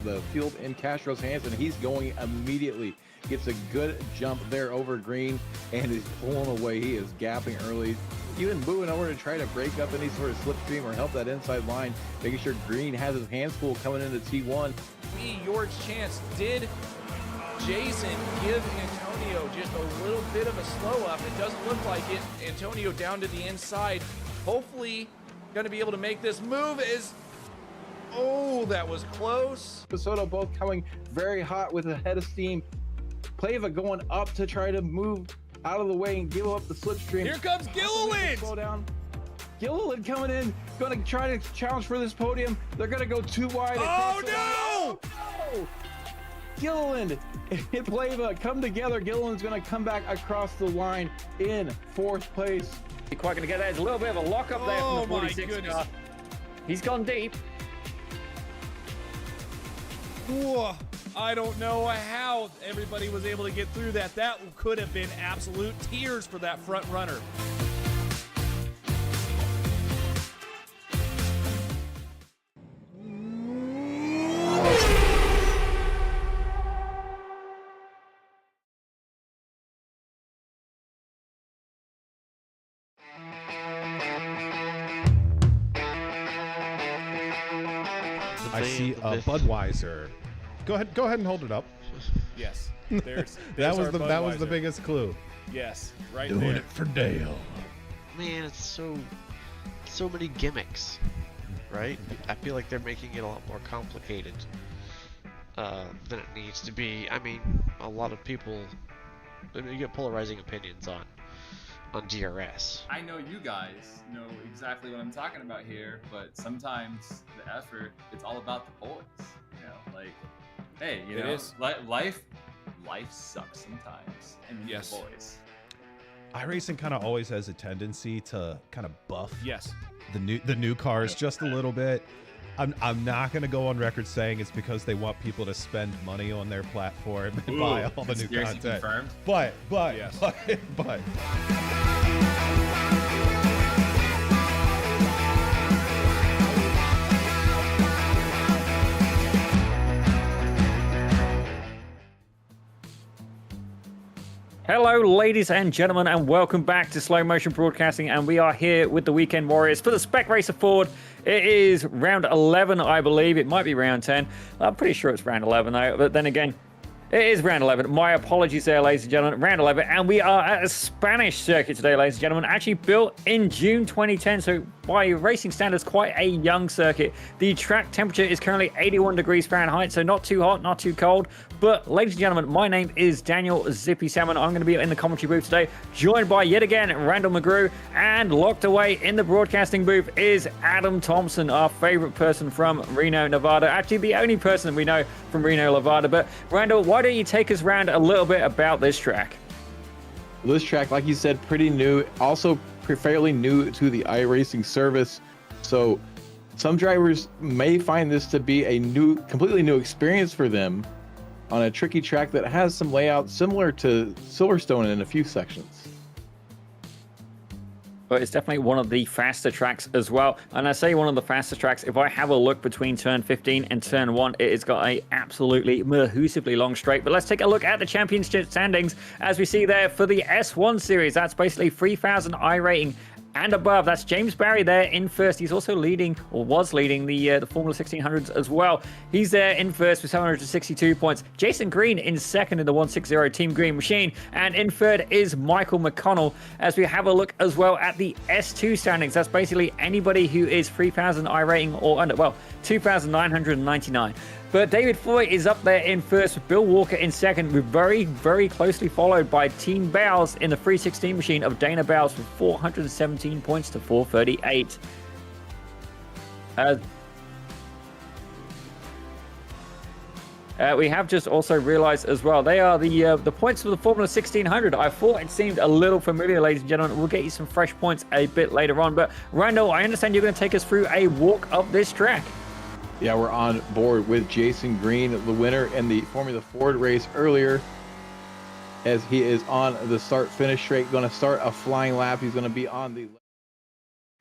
the field in Castro's hands, and he's going immediately. Gets a good jump there over Green, and is pulling away. He is gapping early, even moving over to try to break up any sort of slipstream or help that inside line, making sure Green has his hands full coming into T1. Your chance. Did Jason give Antonio just a little bit of a slow up? It doesn't look like it. Antonio down to the inside. Hopefully going to be able to make this move. Oh, that was close. Soto both coming very hot with a head of steam. Playva going up to try to move out of the way and give up the slipstream. Here comes Gilliland. Slow down. Gilliland coming in, going to try to challenge for this podium. They're going to go too wide. Oh, no! Oh, no! Gilliland and Playva come together. Gilliland's going to come back across the line in 4th place. He's quite going to get there. There's a little bit of a lock up there from the 46 car. He's gone deep. Whoa. I don't know how everybody was able to get through that. That could have been absolute tears for that front runner. I see a Budweiser. Go ahead and hold it up. Yes. That was the biggest clue. Yes, right Doing there. it for Dale. Man, it's so many gimmicks, right? I feel like they're making it a lot more complicated than it needs to be. I mean, a lot of people, you get polarizing opinions on DRS. I know you guys know exactly what I'm talking about here, but sometimes the effort, it's all about the boys. You know, like, hey, you know, life sucks sometimes, and you need the boys. iRacing kind of always has a tendency to kind of buff Yes. the new cars just a little bit. I'm not going to go on record saying it's because they want people to spend money on their platform and buy all the new content. Confirmed. But Yes. but Hello, ladies and gentlemen, and welcome back to Slow Motion Broadcasting. And we are here with the Weekend Warriors for the Spec Racer Ford. It is round 11, I believe. It might be round 10. I'm pretty sure it's round 11, though. But then again, it is round 11. My apologies there, ladies and gentlemen. Round 11. And we are at a Spanish circuit today, ladies and gentlemen. Actually built in June 2010. So by racing standards, quite a young circuit. The track temperature is currently 81 degrees Fahrenheit. So not too hot, not too cold. But ladies and gentlemen, my name is Daniel Zippy Salmon. I'm going to be in the commentary booth today, joined by yet again Randall McGrew, and locked away in the broadcasting booth is Adam Thompson, our favorite person from Reno, Nevada. Actually, the only person we know from Reno, Nevada. But Randall, why don't you take us around a little bit about this track? This track, like you said, pretty new. Also fairly new to the iRacing service. So some drivers may find this to be a completely new experience for them on a tricky track that has some layout similar to Silverstone in a few sections. But it's definitely one of the faster tracks as well. And I say one of the faster tracks, if I have a look between turn 15 and turn 1, it has got a absolutely mahusively long straight. But let's take a look at the championship standings as we see there for the S1 series. That's basically 3,000 I rating and above. That's James Barry there in first. He's also leading, or was leading, the Formula 1600s as well. He's there in first with 762 points. Jason Green in second in the 160 Team Green Machine. And in third is Michael McConnell. As we have a look as well at the S2 standings, that's basically anybody who is 3,000 I rating or under, well, 2,999. But David Foy is up there in first with Bill Walker in second, with very, very closely followed by Team Bowles in the 316 machine of Dana Bowles with 417 points to 438. We have just also realized as well, they are the points for the Formula 1600. I thought it seemed a little familiar, ladies and gentlemen. We'll get you some fresh points a bit later on. But Randall, I understand you're going to take us through a walk of this track. Yeah, we're on board with Jason Green, the winner in the Formula Ford race earlier, as he is on the start-finish straight, going to start a flying lap. He's going to be on the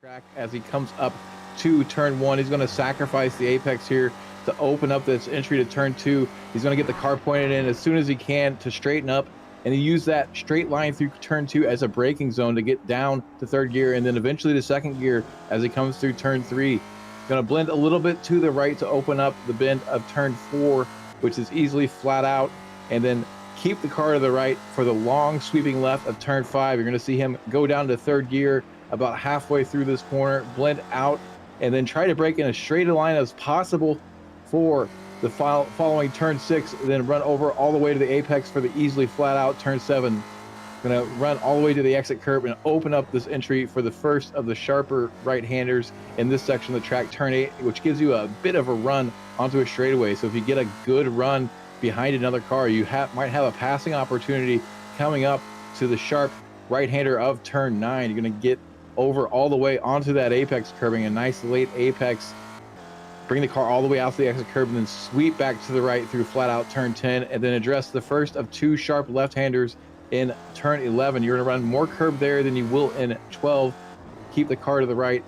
track as he comes up to turn 1. He's going to sacrifice the apex here to open up this entry to turn 2. He's going to get the car pointed in as soon as he can to straighten up, and he used that straight line through turn 2 as a braking zone to get down to 3rd gear and then eventually to 2nd gear as he comes through turn 3. Going to blend a little bit to the right to open up the bend of turn 4, which is easily flat out, and then keep the car to the right for the long sweeping left of turn 5. You're going to see him go down to 3rd gear about halfway through this corner, blend out, and then try to break in as straight a line as possible for the following turn 6, then run over all the way to the apex for the easily flat out turn 7. Gonna run all the way to the exit curb and open up this entry for the first of the sharper right-handers in this section of the track, turn 8, which gives you a bit of a run onto a straightaway. So if you get a good run behind another car, you might have a passing opportunity coming up to the sharp right-hander of turn 9. You're gonna get over all the way onto that apex curbing, a nice late apex, bring the car all the way out to the exit curb, and then sweep back to the right through flat out turn 10, and then address the first of 2 sharp left-handers in turn 11. You're going to run more curb there than you will in 12. Keep the car to the right,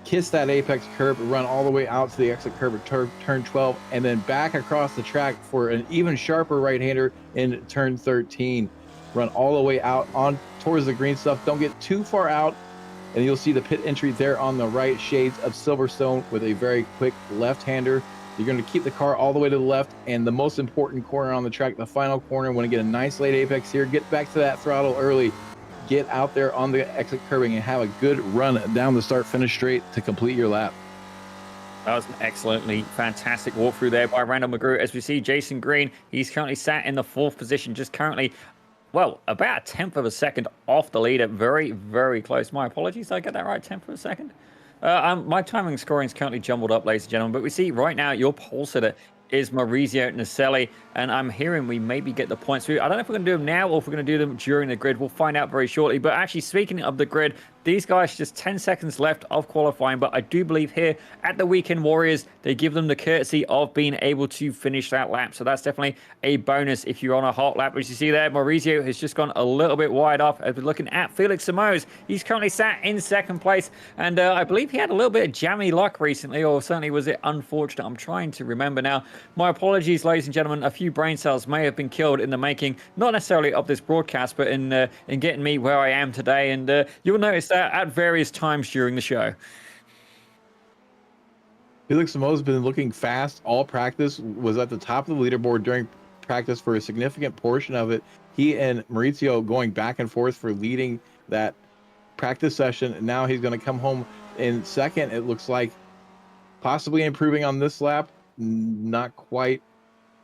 kiss that apex curb, run all the way out to the exit curb at turn 12, and then back across the track for an even sharper right-hander in turn 13. Run all the way out on towards the green stuff. Don't get too far out, and you'll see the pit entry there on the right, shades of Silverstone with a very quick left-hander. You're going to keep the car all the way to the left, and the most important corner on the track, the final corner, want to get a nice late apex here, get back to that throttle early, get out there on the exit curbing, and have a good run down the start-finish straight to complete your lap. That was an excellently fantastic walkthrough there by Randall McGrew. As we see Jason Green, he's currently sat in the 4th position, just currently, well, about a 10th of a second off the leader. Very, very close. My apologies, did I get that right? 10th of a second? My timing scoring is currently jumbled up, ladies and gentlemen, but we see right now your pole sitter is Maurizio Naselli, and I'm hearing we maybe get the points through. I don't know if we're going to do them now or if we're going to do them during the grid. We'll find out very shortly. But actually, speaking of the grid, these guys just 10 seconds left of qualifying, but I do believe here at the Weekend Warriors, they give them the courtesy of being able to finish that lap. So that's definitely a bonus if you're on a hot lap. As you see there, Maurizio has just gone a little bit wide off. As we're looking at Felix Simoes, he's currently sat in 2nd place, and I believe he had a little bit of jammy luck recently, or certainly was it unfortunate. I'm trying to remember now. My apologies, ladies and gentlemen. A few brain cells may have been killed in the making, not necessarily of this broadcast, but in getting me where I am today. And you'll notice that at various times during the show. Felix Simoes has been looking fast all practice, was at the top of the leaderboard during practice for a significant portion of it. He and Maurizio going back and forth for leading that practice session, and now he's going to come home in 2nd. It looks like possibly improving on this lap, not quite.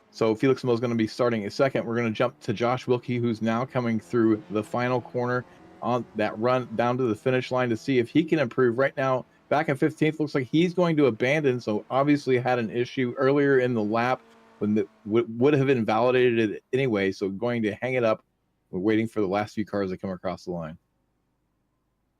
So Felix Simoes is going to be starting in 2nd. We're going to jump to Josh Wilkie, who's now coming through the final corner on that run down to the finish line to see if he can improve. Right now, back in 15th, looks like he's going to abandon. So obviously had an issue earlier in the lap when would have invalidated it anyway. So going to hang it up. We're waiting for the last few cars to come across the line.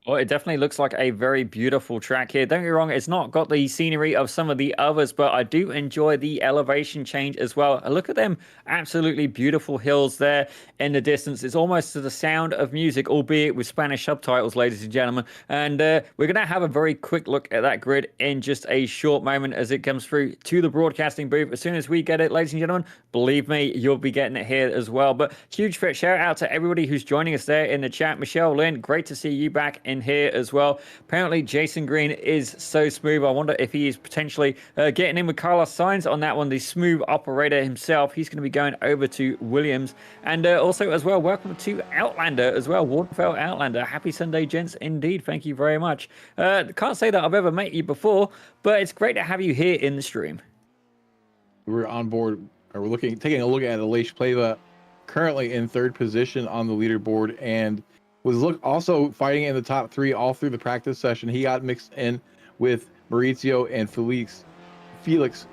Well, it definitely looks like a very beautiful track here. Don't get me wrong, it's not got the scenery of some of the others, but I do enjoy the elevation change as well. Look at them absolutely beautiful hills there in the distance. It's almost to the sound of music, albeit with Spanish subtitles, ladies and gentlemen. And we're going to have a very quick look at that grid in just a short moment as it comes through to the broadcasting booth. As soon as we get it, ladies and gentlemen, believe me, you'll be getting it here as well. But huge shout out to everybody who's joining us there in the chat. Michelle Lynn, great to see you back in here as well. Apparently Jason Green is so smooth. I wonder if he is potentially getting in with Carlos Sainz on that one, the smooth operator himself. He's going to be going over to Williams. And also as well, welcome to Outlander as well, Wardenfeld Outlander. Happy Sunday, gents, indeed. Thank you very much. Can't say that I've ever met you before, but it's great to have you here in the stream. We're on board, or we're taking a look at Aleix Pleva, currently in 3rd position on the leaderboard, and was also fighting in the top 3 all through the practice session. He got mixed in with Maurizio and Felix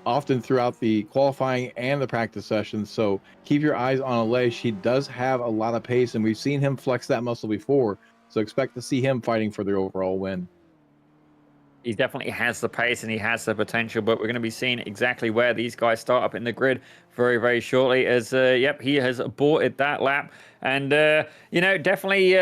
often throughout the qualifying and the practice sessions. So keep your eyes on Aleix. He does have a lot of pace, and we've seen him flex that muscle before. So expect to see him fighting for the overall win. He definitely has the pace and he has the potential, but we're going to be seeing exactly where these guys start up in the grid very, very shortly as, yep, he has aborted that lap. And, you know, definitely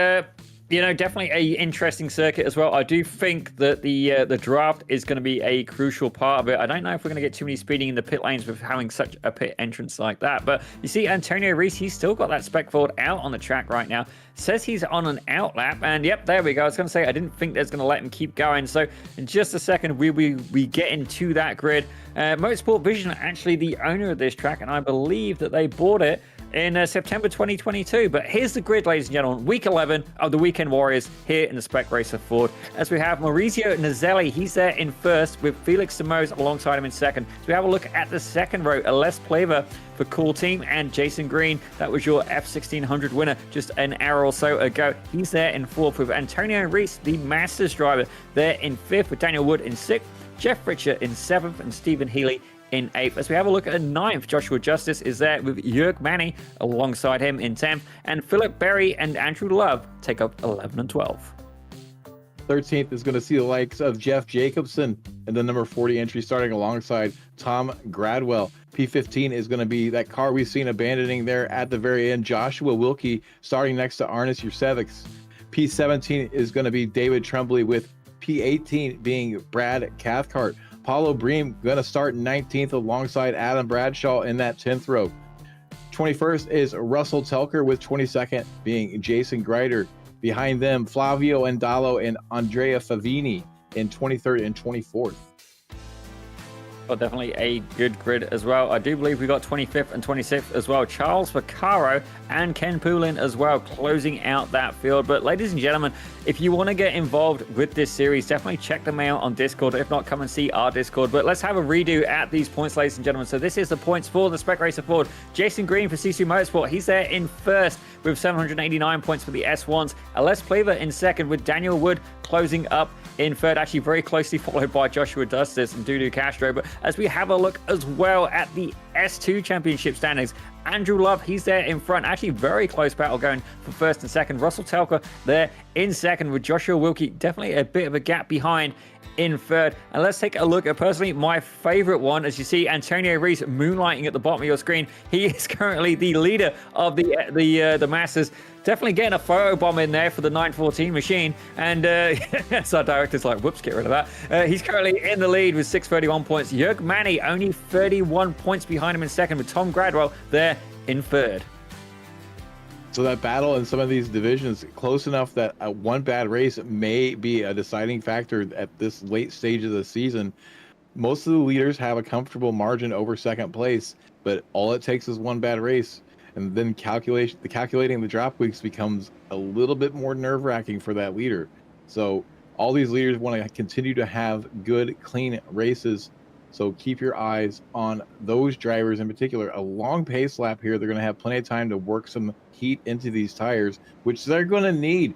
You know, definitely a interesting circuit as well. I do think that the draft is going to be a crucial part of it. I don't know if we're going to get too many speeding in the pit lanes with having such a pit entrance like that. But you see, Antonio Reese, he's still got that Spec Ford out on the track right now. Says he's on an out lap, and yep, there we go. I was going to say I didn't think that's going to let him keep going. So in just a second, we get into that grid. Motorsport Vision, actually the owner of this track, and I believe that they bought it in September 2022. But here's the grid, ladies and gentlemen. Week 11 of the Weekend Warriors here in the Spec Racer Ford. As we have Maurizio Nazelli, he's there in first with Felix Simoes alongside him in second. So we have a look at the second row. Les Plaver for Cool Team and Jason Green. That was your F1600 winner just an hour or so ago. He's there in fourth with Antonio Reese, the Masters driver, there in fifth with Daniel Wood in sixth, Jeff Fritcher in seventh, and Stephen Healy in 8th. As we have a look at 9th, Joshua Justice is there with Jörg Manny alongside him in 10th, and Philip Berry and Andrew Love take up 11 and 12. 13th is going to see the likes of Jeff Jacobson in the number 40 entry, starting alongside Tom Gradwell. P15 is going to be that car we've seen abandoning there at the very end, Joshua Wilkie, starting next to Arnis Jurcevics. P17 is going to be David Tremblay, with P18 being Brad Cathcart. Paulo Bream going to start 19th alongside Adam Bradshaw in that 10th row. 21st is Russell Telker, with 22nd being Jason Greider. Behind them, Flavio Endalo and Andrea Favini in 23rd and 24th. Well, definitely a good grid as well. I do believe we got 25th and 26th as well. Charles Vaccaro and Ken Poulin as well closing out that field. But ladies and gentlemen, if you want to get involved with this series, definitely check them out on Discord. If not, come and see our Discord. But let's have a redo at these points, ladies and gentlemen. So this is the points for the Spec Racer Ford. Jason Green for CC Motorsport. He's there in first with 789 points for the S1s. Les Plaver in second with Daniel Wood closing up in third, actually very closely followed by Joshua Justice and Dudu Castro. But as we have a look as well at the S2 Championship standings, Andrew Love, he's there in front. Actually, very close battle going for first and second. Russell Telker there in second with Joshua Wilkie. Definitely a bit of a gap behind in third. And let's take a look at personally my favorite one. As you see, Antonio Reese moonlighting at the bottom of your screen. He is currently the leader of the Masters. Definitely getting a photo bomb in there for the 914 machine. And so our director's like, whoops, get rid of that. He's currently in the lead with 631 points. Jörg Manny only 31 points behind him in second, with Tom Gradwell there in third. So that battle in some of these divisions close enough that one bad race may be a deciding factor at this late stage of the season. Most of the leaders have a comfortable margin over second place, but all it takes is one bad race, and then calculating the drop weeks becomes a little bit more nerve-wracking for that leader. So all these leaders want to continue to have good, clean races. So keep your eyes on those drivers in particular. A long pace lap here. They're going to have plenty of time to work some heat into these tires, which they're going to need.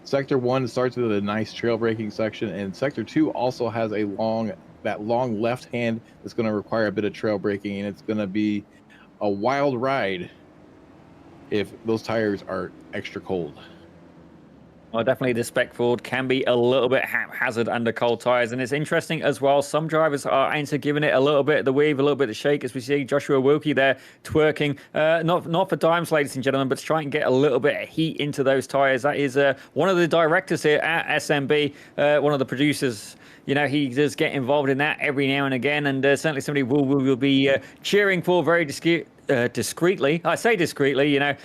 Sector 1 starts with a nice trail braking section, and Sector 2 also has that long left hand that's going to require a bit of trail braking, and it's going to be a wild ride if those tires are extra cold. Well, definitely the Spec Ford can be a little bit haphazard under cold tires, and it's interesting as well. Some drivers are into giving it a little bit of the weave, a little bit of the shake, as we see Joshua Wilkie there twerking. Not for dimes, ladies and gentlemen, but to try and get a little bit of heat into those tires. That is one of the directors here at SMB, one of the producers. You know, he does get involved in that every now and again, and certainly somebody will be cheering for very discreetly. I say discreetly, you know.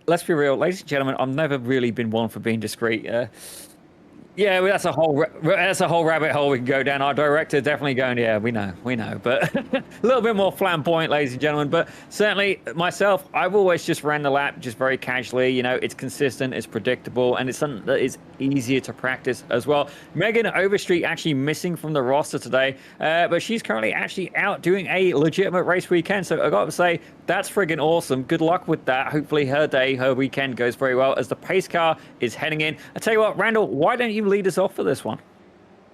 Let's be real, ladies and gentlemen, I've never really been one for being discreet. Yeah, well, that's a whole rabbit hole we can go down. Our director definitely going, yeah, we know, but a little bit more flamboyant, ladies and gentlemen. But certainly myself, I've always just ran the lap just very casually. You know, it's consistent, it's predictable, and it's something that is easier to practice as well. Megan Overstreet actually missing from the roster today, but she's currently actually out doing a legitimate race weekend. So I got to say, that's friggin' awesome. Good luck with that. Hopefully her weekend goes very well as the pace car is heading in. I tell you what, Randall, why don't you lead us off for this one?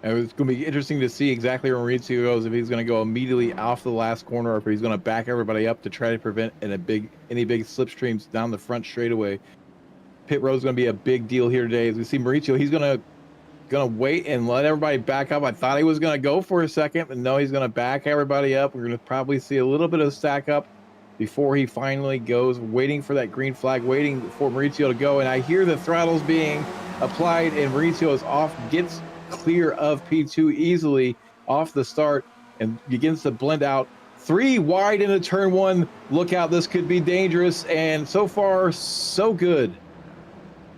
It's going to be interesting to see exactly where Maurizio goes, if he's going to go immediately off the last corner or if he's going to back everybody up to try to prevent any big slipstreams down the front straightaway. Pit road is going to be a big deal here today. As we see Maurizio, he's going to wait and let everybody back up. I thought he was going to go for a second, but no, he's going to back everybody up. We're going to probably see a little bit of stack up before he finally goes, waiting for that green flag, waiting for Maurizio to go. And I hear the throttles being applied, and Mauricio is off, gets clear of P2 easily off the start, and begins to blend out 3 wide into turn 1. Look out, this could be dangerous, and so far, so good.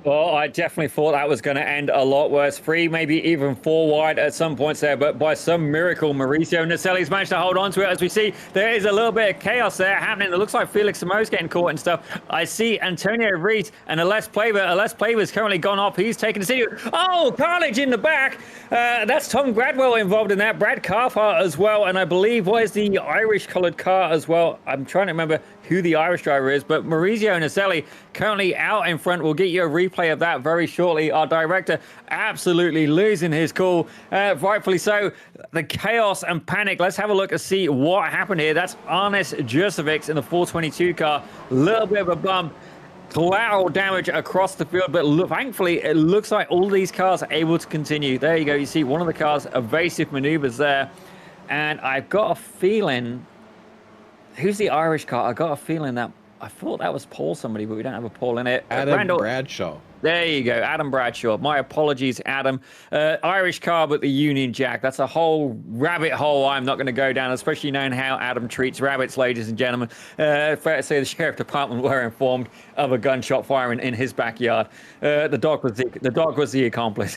Well, I definitely thought that was going to end a lot worse. 3, maybe even 4 wide at some points there, but by some miracle, Mauricio Naselli's managed to hold on to it. As we see, there is a little bit of chaos there happening. It looks like Felix Samo's getting caught and stuff. I see Antonio Rees and Ales Plaver's currently gone off. He's taken the seat. Oh, carnage in the back. That's Tom Gradwell involved in that. Brad Carfart as well, and I believe, what is the Irish-colored car as well? I'm trying to remember who the Irish driver is, but Mauricio Naselli currently out in front. We'll get you a replay of that very shortly. Our director absolutely losing his cool, rightfully so. The chaos and panic. Let's have a look and see what happened here. That's Arnes Jurcevic in the 422 car. Little bit of a bump. Collateral damage across the field, but thankfully it looks like all these cars are able to continue. There you go. You see one of the cars, evasive maneuvers there. And I've got a feeling... Who's the Irish car? I got a feeling that I thought that was Paul somebody, but we don't have a Paul in it. Adam Randall Bradshaw. There you go, Adam Bradshaw. My apologies, Adam. Irish car, but the Union Jack. That's a whole rabbit hole I'm not going to go down, especially knowing how Adam treats rabbits, ladies and gentlemen. Fair to say the sheriff department were informed of a gunshot firing in his backyard. The dog was the accomplice.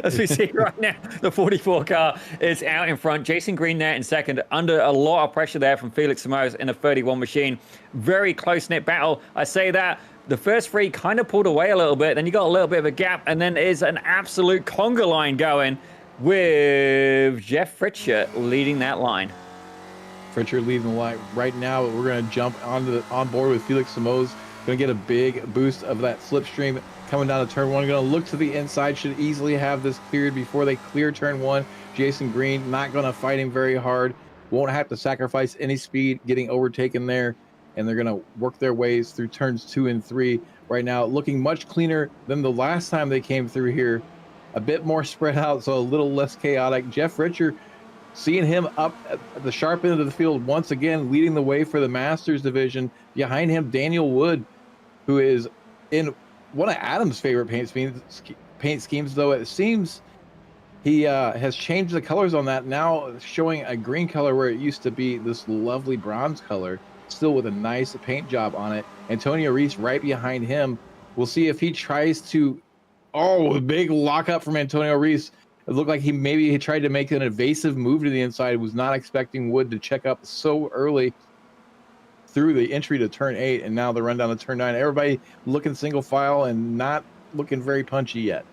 As we see right now, the 44 car is out in front. Jason Green there in second, under a lot of pressure there from Felix Samos in a 31 machine. Very close-knit battle. I say that. The first 3 kind of pulled away a little bit. Then you got a little bit of a gap. And then there's an absolute conga line going with Jeff Fritcher leading that line. Fritcher leading the line right now. We're going to jump on board with Felix Samos. Going to get a big boost of that slipstream coming down to turn 1. Going to look to the inside. Should easily have this cleared before they clear turn 1. Jason Green not going to fight him very hard. Won't have to sacrifice any speed getting overtaken there. And they're going to work their ways through turns 2 and 3 right now, looking much cleaner than the last time they came through here. A bit more spread out, so a little less chaotic. Jeff Fritcher, seeing him up at the sharp end of the field once again, leading the way for the Masters division. Behind him, Daniel Wood, who is in one of Adam's favorite paint schemes, though it seems he has changed the colors on that, now showing a green color where it used to be this lovely bronze color. Still with a nice paint job on it. Antonio Rees right behind him. We'll see if he tries to... Oh, a big lockup from Antonio Rees. It looked like he tried to make an evasive move to the inside. Was not expecting Wood to check up so early through the entry to turn 8, and now the run down to turn 9. Everybody looking single file and not looking very punchy yet.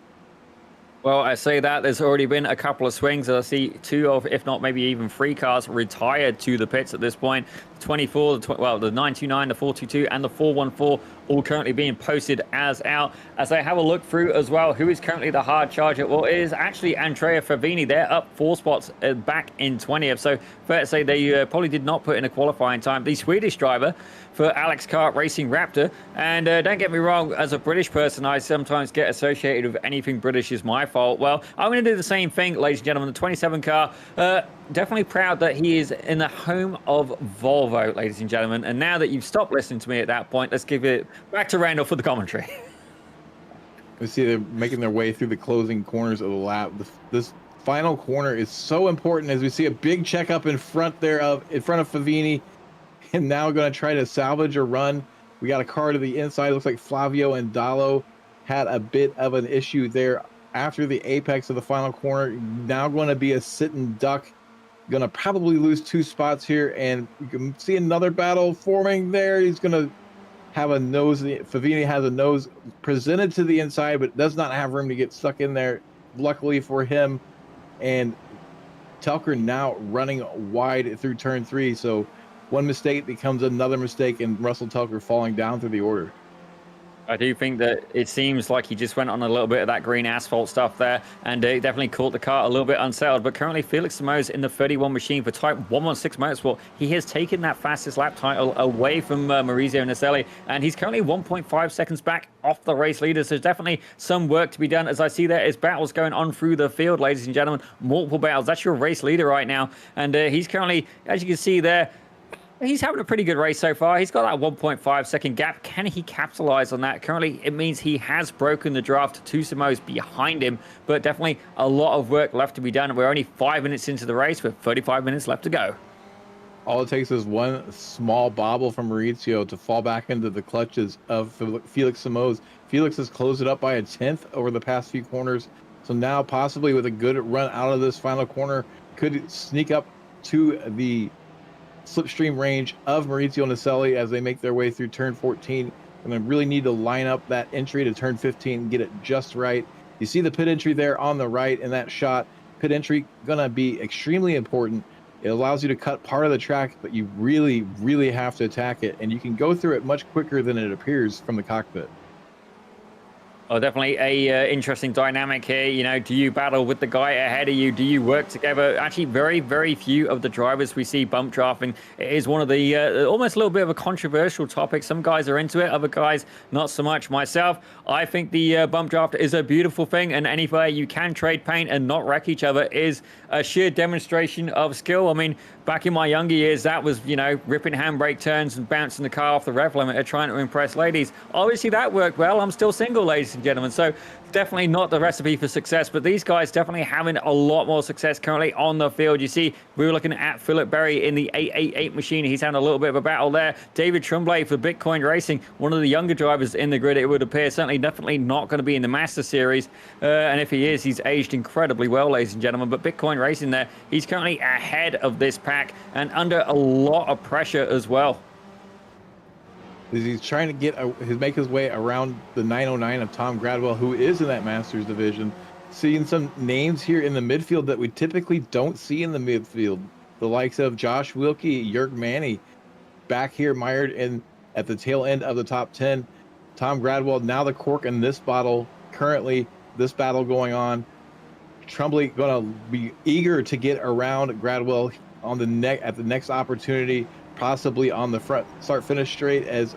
Well, I say that there's already been a couple of swings. I see 2 of, if not maybe even 3 cars retired to the pits at this point. The 24, the 929, the 422, and the 414 all currently being posted as out. As I have a look through as well, who is currently the hard charger? Well, it is actually Andrea Favini. They're up 4 spots back in 20th. So fair to say they probably did not put in a qualifying time. The Swedish driver for Alex Kart Racing Raptor. And don't get me wrong, as a British person, I sometimes get associated with anything British is my fault. Well, I'm going to do the same thing, ladies and gentlemen. The 27 car, definitely proud that he is in the home of Volvo, ladies and gentlemen. And now that you've stopped listening to me at that point, let's give it back to Randall for the commentary. We see they're making their way through the closing corners of the lap. This final corner is so important as we see a big checkup in front of Favini. And now going to try to salvage a run. We got a car to the inside. Looks like Flavio and Dallo had a bit of an issue there after the apex of the final corner. Now going to be a sitting duck. Going to probably lose 2 spots here. And you can see another battle forming there. He's going to have a nose. Favini has a nose presented to the inside, but does not have room to get stuck in there. Luckily for him. And Telker now running wide through turn 3. So one mistake becomes another mistake, and Russell Telker falling down through the order. I do think that it seems like he just went on a little bit of that green asphalt stuff there, and it definitely caught the car a little bit unsettled. But currently, Felix Samos in the 31 machine for Type 116 Motorsport. He has taken that fastest lap title away from Maurizio Naselli, and he's currently 1.5 seconds back off the race leader. So there's definitely some work to be done. As I see there is battles going on through the field, ladies and gentlemen. Multiple battles. That's your race leader right now, and he's currently, as you can see there, He's having a pretty good race so far. He's got that 1.5 second gap. Can he capitalize on that? Currently, it means he has broken the draft. Tussimo's behind him, but definitely a lot of work left to be done. We're only 5 minutes into the race with 35 minutes left to go. All it takes is one small bobble from Maurizio to fall back into the clutches of Felix Simoes. Felix has closed it up by a 10th over the past few corners. So now possibly with a good run out of this final corner, could sneak up to the slipstream range of Maurizio Naselli as they make their way through turn 14. And they really need to line up that entry to turn 15 and get it just right. You see the pit entry there on the right in that shot. Pit entry gonna be extremely important. It allows you to cut part of the track, but you really, really have to attack it. And you can go through it much quicker than it appears from the cockpit. Oh, definitely a interesting dynamic here. You know, do you battle with the guy ahead of you? Do you work together? Actually, very, very few of the drivers we see bump drafting. It is one of the almost a little bit of a controversial topic. Some guys are into it, other guys not so much. Myself, I think the bump draft is a beautiful thing, and anywhere you can trade paint and not wreck each other is a sheer demonstration of skill. I mean, back in my younger years, that was, you know, ripping handbrake turns and bouncing the car off the rev limiter, trying to impress ladies. Obviously, that worked well. I'm still single, ladies and gentlemen. So definitely not the recipe for success, but these guys definitely having a lot more success currently on the field. You see, we were looking at Philip Berry in the 888 machine. He's having a little bit of a battle there. David Tremblay for Bitcoin Racing, one of the younger drivers in the grid, it would appear. Certainly, definitely not going to be in the Master Series. And if he is, he's aged incredibly well, ladies and gentlemen. But Bitcoin Racing there, he's currently ahead of this pack and under a lot of pressure as well. He's trying to make his way around the 909 of Tom Gradwell, who is in that Masters division. Seeing some names here in the midfield that we typically don't see in the midfield. The likes of Josh Wilkie, Jörg Manny, back here mired in at the tail end of the top 10. Tom Gradwell, now the cork in this bottle. Currently, this battle going on. Tremblay going to be eager to get around Gradwell on the at the next opportunity, possibly on the front start finish straight, as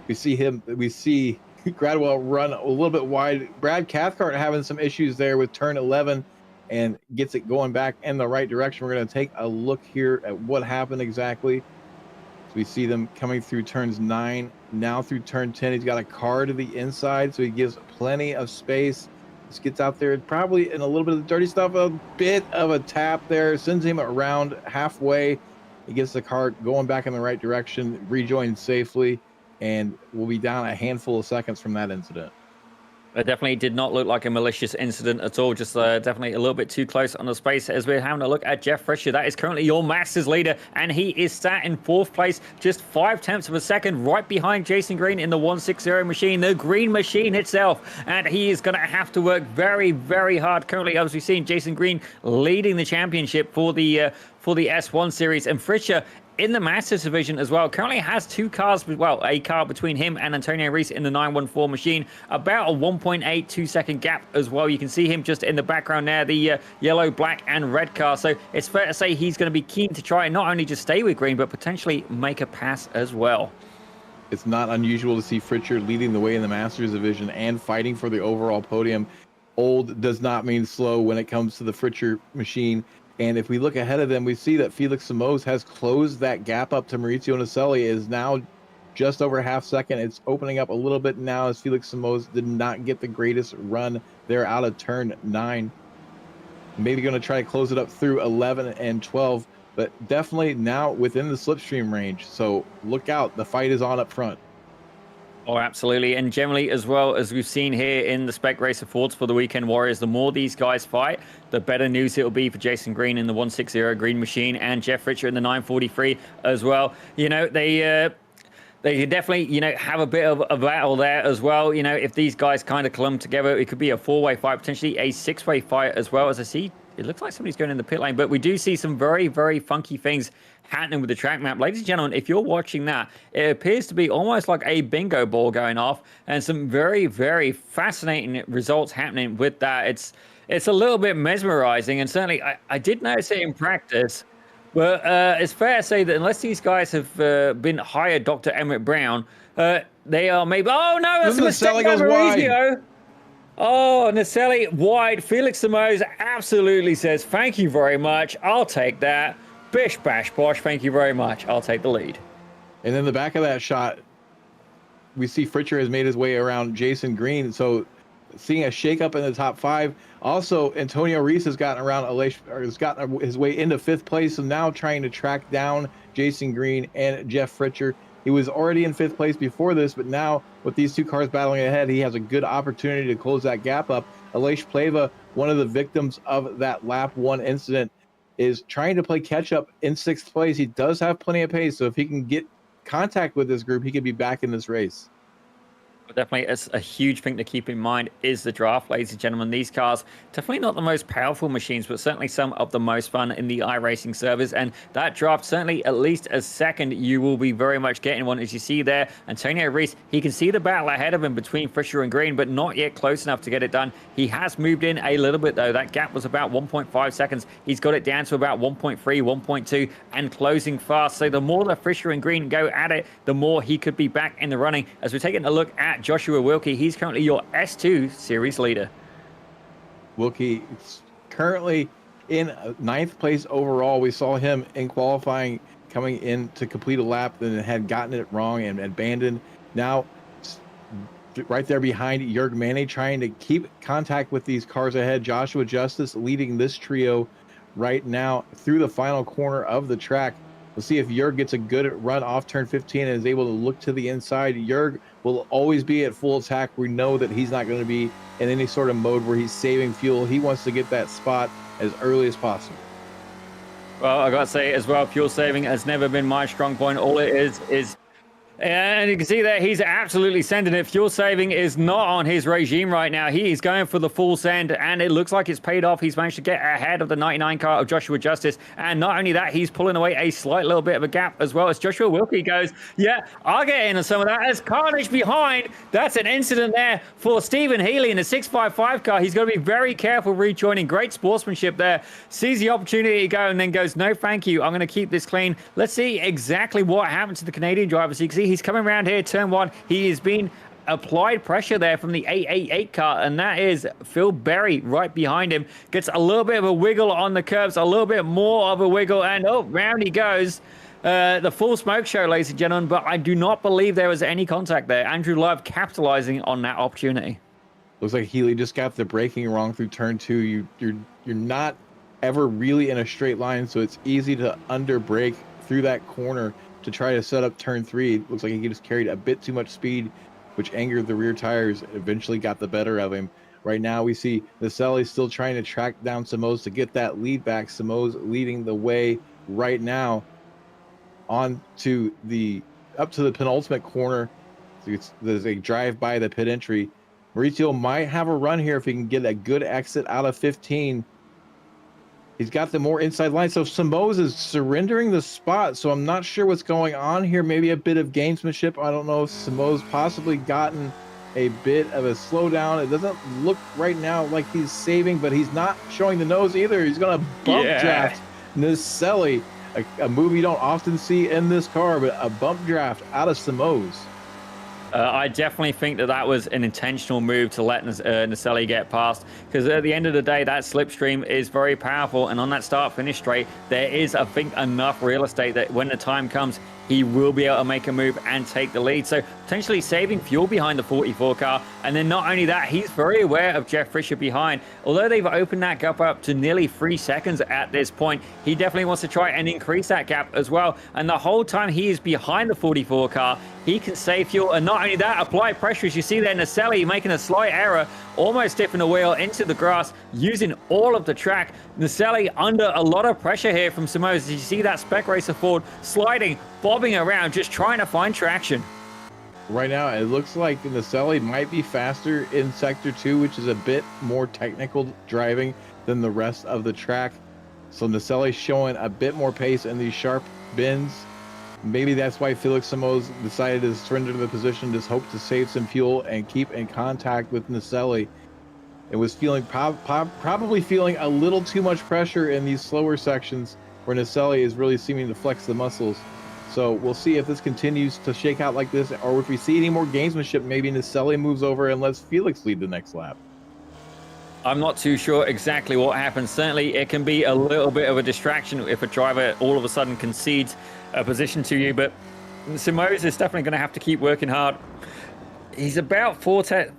we see Gradwell run a little bit wide. Brad Cathcart having some issues there with turn 11 and gets it going back in the right direction. We're going to take a look here at what happened exactly. So we see them coming through turns 9, now through turn 10. He's got a car to the inside, so he gives plenty of space. Just gets out there, probably in a little bit of the dirty stuff, a bit of a tap there, sends him around halfway. He gets the car going back in the right direction, rejoins safely, and we'll be down a handful of seconds from that incident. It definitely did not look like a malicious incident at all. Just definitely a little bit too close on the space as we're having a look at Jeff Fisher. That is currently your Masters leader, and he is sat in 4th place, just 0.5 of a second, right behind Jason Green in the 160 machine, the green machine itself. And he is going to have to work very, very hard. Currently, as we've seen, Jason Green leading the championship for the S1 series, and Fisher in the Masters division as well currently has 2 cars, well, a car between him and Antonio Reese in the 914 machine, about a 1.82 second gap as well. You can see him just in the background there, the yellow, black and red car. So it's fair to say he's going to be keen to try and not only just stay with Green, but potentially make a pass as well. It's not unusual to see Fritcher leading the way in the Masters division and fighting for the overall podium. Old does not mean slow when it comes to the Fritcher machine. And if we look ahead of them, we see that Felix Simoes has closed that gap up to Maurizio Naselli. It is now just over half second. It's opening up a little bit now as Felix Simoes did not get the greatest run there out of turn 9. Maybe going to try to close it up through 11 and 12, but definitely now within the slipstream range. So look out. The fight is on up front. Oh, absolutely. And generally, as well, as we've seen here in the Spec Racer Fords for the Weekend Warriors, the more these guys fight, the better news it'll be for Jason Green in the 160 Green Machine and Jeff Fritcher in the 943 as well. You know, they can definitely, you know, have a bit of a battle there as well. You know, if these guys kind of clump together, it could be a 4-way fight, potentially a 6-way fight as well. As I see, it looks like somebody's going in the pit lane, but we do see some very, very funky things happening with the track map. Ladies and gentlemen, if you're watching that, it appears to be almost like a bingo ball going off, and some very, very fascinating results happening with that. It's a little bit mesmerizing, and certainly I did notice it in practice. But it's fair to say that unless these guys have been hired Dr. Emmett Brown, they are maybe... Oh, no, that's a mistake by Maurizio. Oh, Naselli wide. Felix Simoes absolutely says, thank you very much. I'll take that. Bish bash bosh, thank you very much. I'll take the lead. And then the back of that shot, we see Fritcher has made his way around Jason Green. So seeing a shakeup in the top 5. Also, Antonio Reese has gotten around has gotten his way into 5th place. So now trying to track down Jason Green and Jeff Fritcher. He was already in 5th place before this, but now with these 2 cars battling ahead, he has a good opportunity to close that gap up. Aleix Pleva, one of the victims of that lap 1 incident, is trying to play catch up in 6th place. He does have plenty of pace, so if he can get contact with this group, he could be back in this race. Definitely, it's a huge thing to keep in mind is the draft, ladies and gentlemen. These cars, definitely not the most powerful machines, but certainly some of the most fun in the iRacing servers. And that draft, certainly at least a second, you will be very much getting one. As you see there, Antonio Reese, he can see the battle ahead of him between Fritcher and Green, but not yet close enough to get it done. He has moved in a little bit, though. That gap was about 1.5 seconds. He's got it down to about 1.3, 1.2, and closing fast. So the more that Fritcher and Green go at it, the more he could be back in the running. As we're taking a look at Joshua Wilkie, he's currently your S2 series leader. Wilkie is currently in 9th place overall. We saw him in qualifying coming in to complete a lap, then had gotten it wrong and abandoned. Now right there behind Jörg Manny, trying to keep contact with these cars ahead. Joshua Justice leading this trio right now through the final corner of the track. We'll see if Jörg gets a good run off turn 15 and is able to look to the inside. Jörg will always be at full attack. We know that he's not going to be in any sort of mode where he's saving fuel. He wants to get that spot as early as possible. Well, I got to say as well, fuel saving has never been my strong point. All it is and you can see there, he's absolutely sending it. Fuel saving is not on his regime right now. He is going for the full send, and it looks like it's paid off. He's managed to get ahead of the 99 car of Joshua Justice, and not only that, he's pulling away a slight little bit of a gap as well as Joshua Wilkie goes, yeah, I'll get into some of that. As Carnage behind, that's an incident there for Stephen Healy in the 655 car. He's got to be very careful rejoining. Great sportsmanship there. Sees the opportunity to go and then goes, no, thank you. I'm going to keep this clean. Let's see exactly what happened to the Canadian driver. So you can see he's coming around here, turn 1. He has been applied pressure there from the 888 car, and that is Phil Berry right behind him. Gets a little bit of a wiggle on the curbs, a little bit more of a wiggle, and oh, round he goes. The full smoke show, ladies and gentlemen, but I do not believe there was any contact there. Andrew Love capitalizing on that opportunity. Looks like Healy just got the braking wrong through turn 2. You're not ever really in a straight line, so it's easy to under brake through that corner to try to set up turn 3. It looks like he just carried a bit too much speed, which angered the rear tires and eventually got the better of him. Right now we see Naselli still trying to track down Simoes to get that lead back. Simoes leading the way right now up to the penultimate corner. There's a drive by the pit entry. Mauricio might have a run here if he can get a good exit out of 15. He's got the more inside line. So Simoes is surrendering the spot. So I'm not sure what's going on here. Maybe a bit of gamesmanship. I don't know if Simoes possibly gotten a bit of a slowdown. It doesn't look right now like he's saving, but he's not showing the nose either. He's going to bump draft Naselli, a move you don't often see in this car, but a bump draft out of Simoes. I definitely think that was an intentional move to let Naselli get past, because at the end of the day, that slipstream is very powerful, and on that start-finish straight, there is, I think, enough real estate that when the time comes, he will be able to make a move and take the lead. So potentially saving fuel behind the 44 car. And then not only that, he's very aware of Jeff Fritcher behind. Although they've opened that gap up to nearly 3 seconds at this point, he definitely wants to try and increase that gap as well. And the whole time he is behind the 44 car, he can save fuel. And not only that, apply pressure. As you see there, Naselli making a slight error, almost tipping the wheel into the grass, using all of the track. Naselli under a lot of pressure here from Simoes. As you see that Spec Racer Ford sliding, bobbing around, just trying to find traction. Right now, it looks like Naselli might be faster in Sector 2, which is a bit more technical driving than the rest of the track. So Naselli showing a bit more pace in these sharp bends. Maybe that's why Felix Simoes decided to surrender to the position, just hope to save some fuel and keep in contact with Naselli. It was feeling probably feeling a little too much pressure in these slower sections where Naselli is really seeming to flex the muscles. So we'll see if this continues to shake out like this, or if we see any more gamesmanship, maybe Naselli moves over and lets Felix lead the next lap. I'm not too sure exactly what happened. Certainly, it can be a little bit of a distraction if a driver all of a sudden concedes a position to you, but Simoes is definitely going to have to keep working hard. He's about 4/10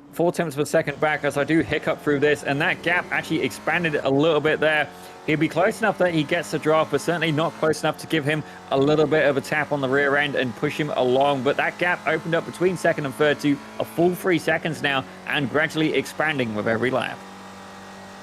of a second back as I do hiccup through this, and that gap actually expanded a little bit there. He'll be close enough that he gets the draft, but certainly not close enough to give him a little bit of a tap on the rear end and push him along. But that gap opened up between second and third to a full 3 seconds now, and gradually expanding with every lap.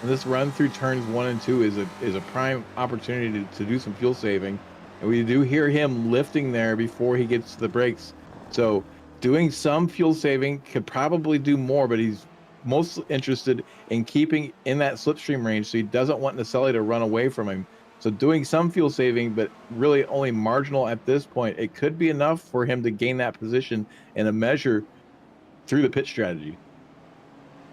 This run through turns 1 and 2 is a prime opportunity to do some fuel saving, and we do hear him lifting there before he gets to the brakes. So doing some fuel saving could probably do more, but he's most interested in keeping in that slipstream range, so he doesn't want Naselli to run away from him. So doing some fuel saving, but really only marginal at this point, it could be enough for him to gain that position in a measure through the pit strategy.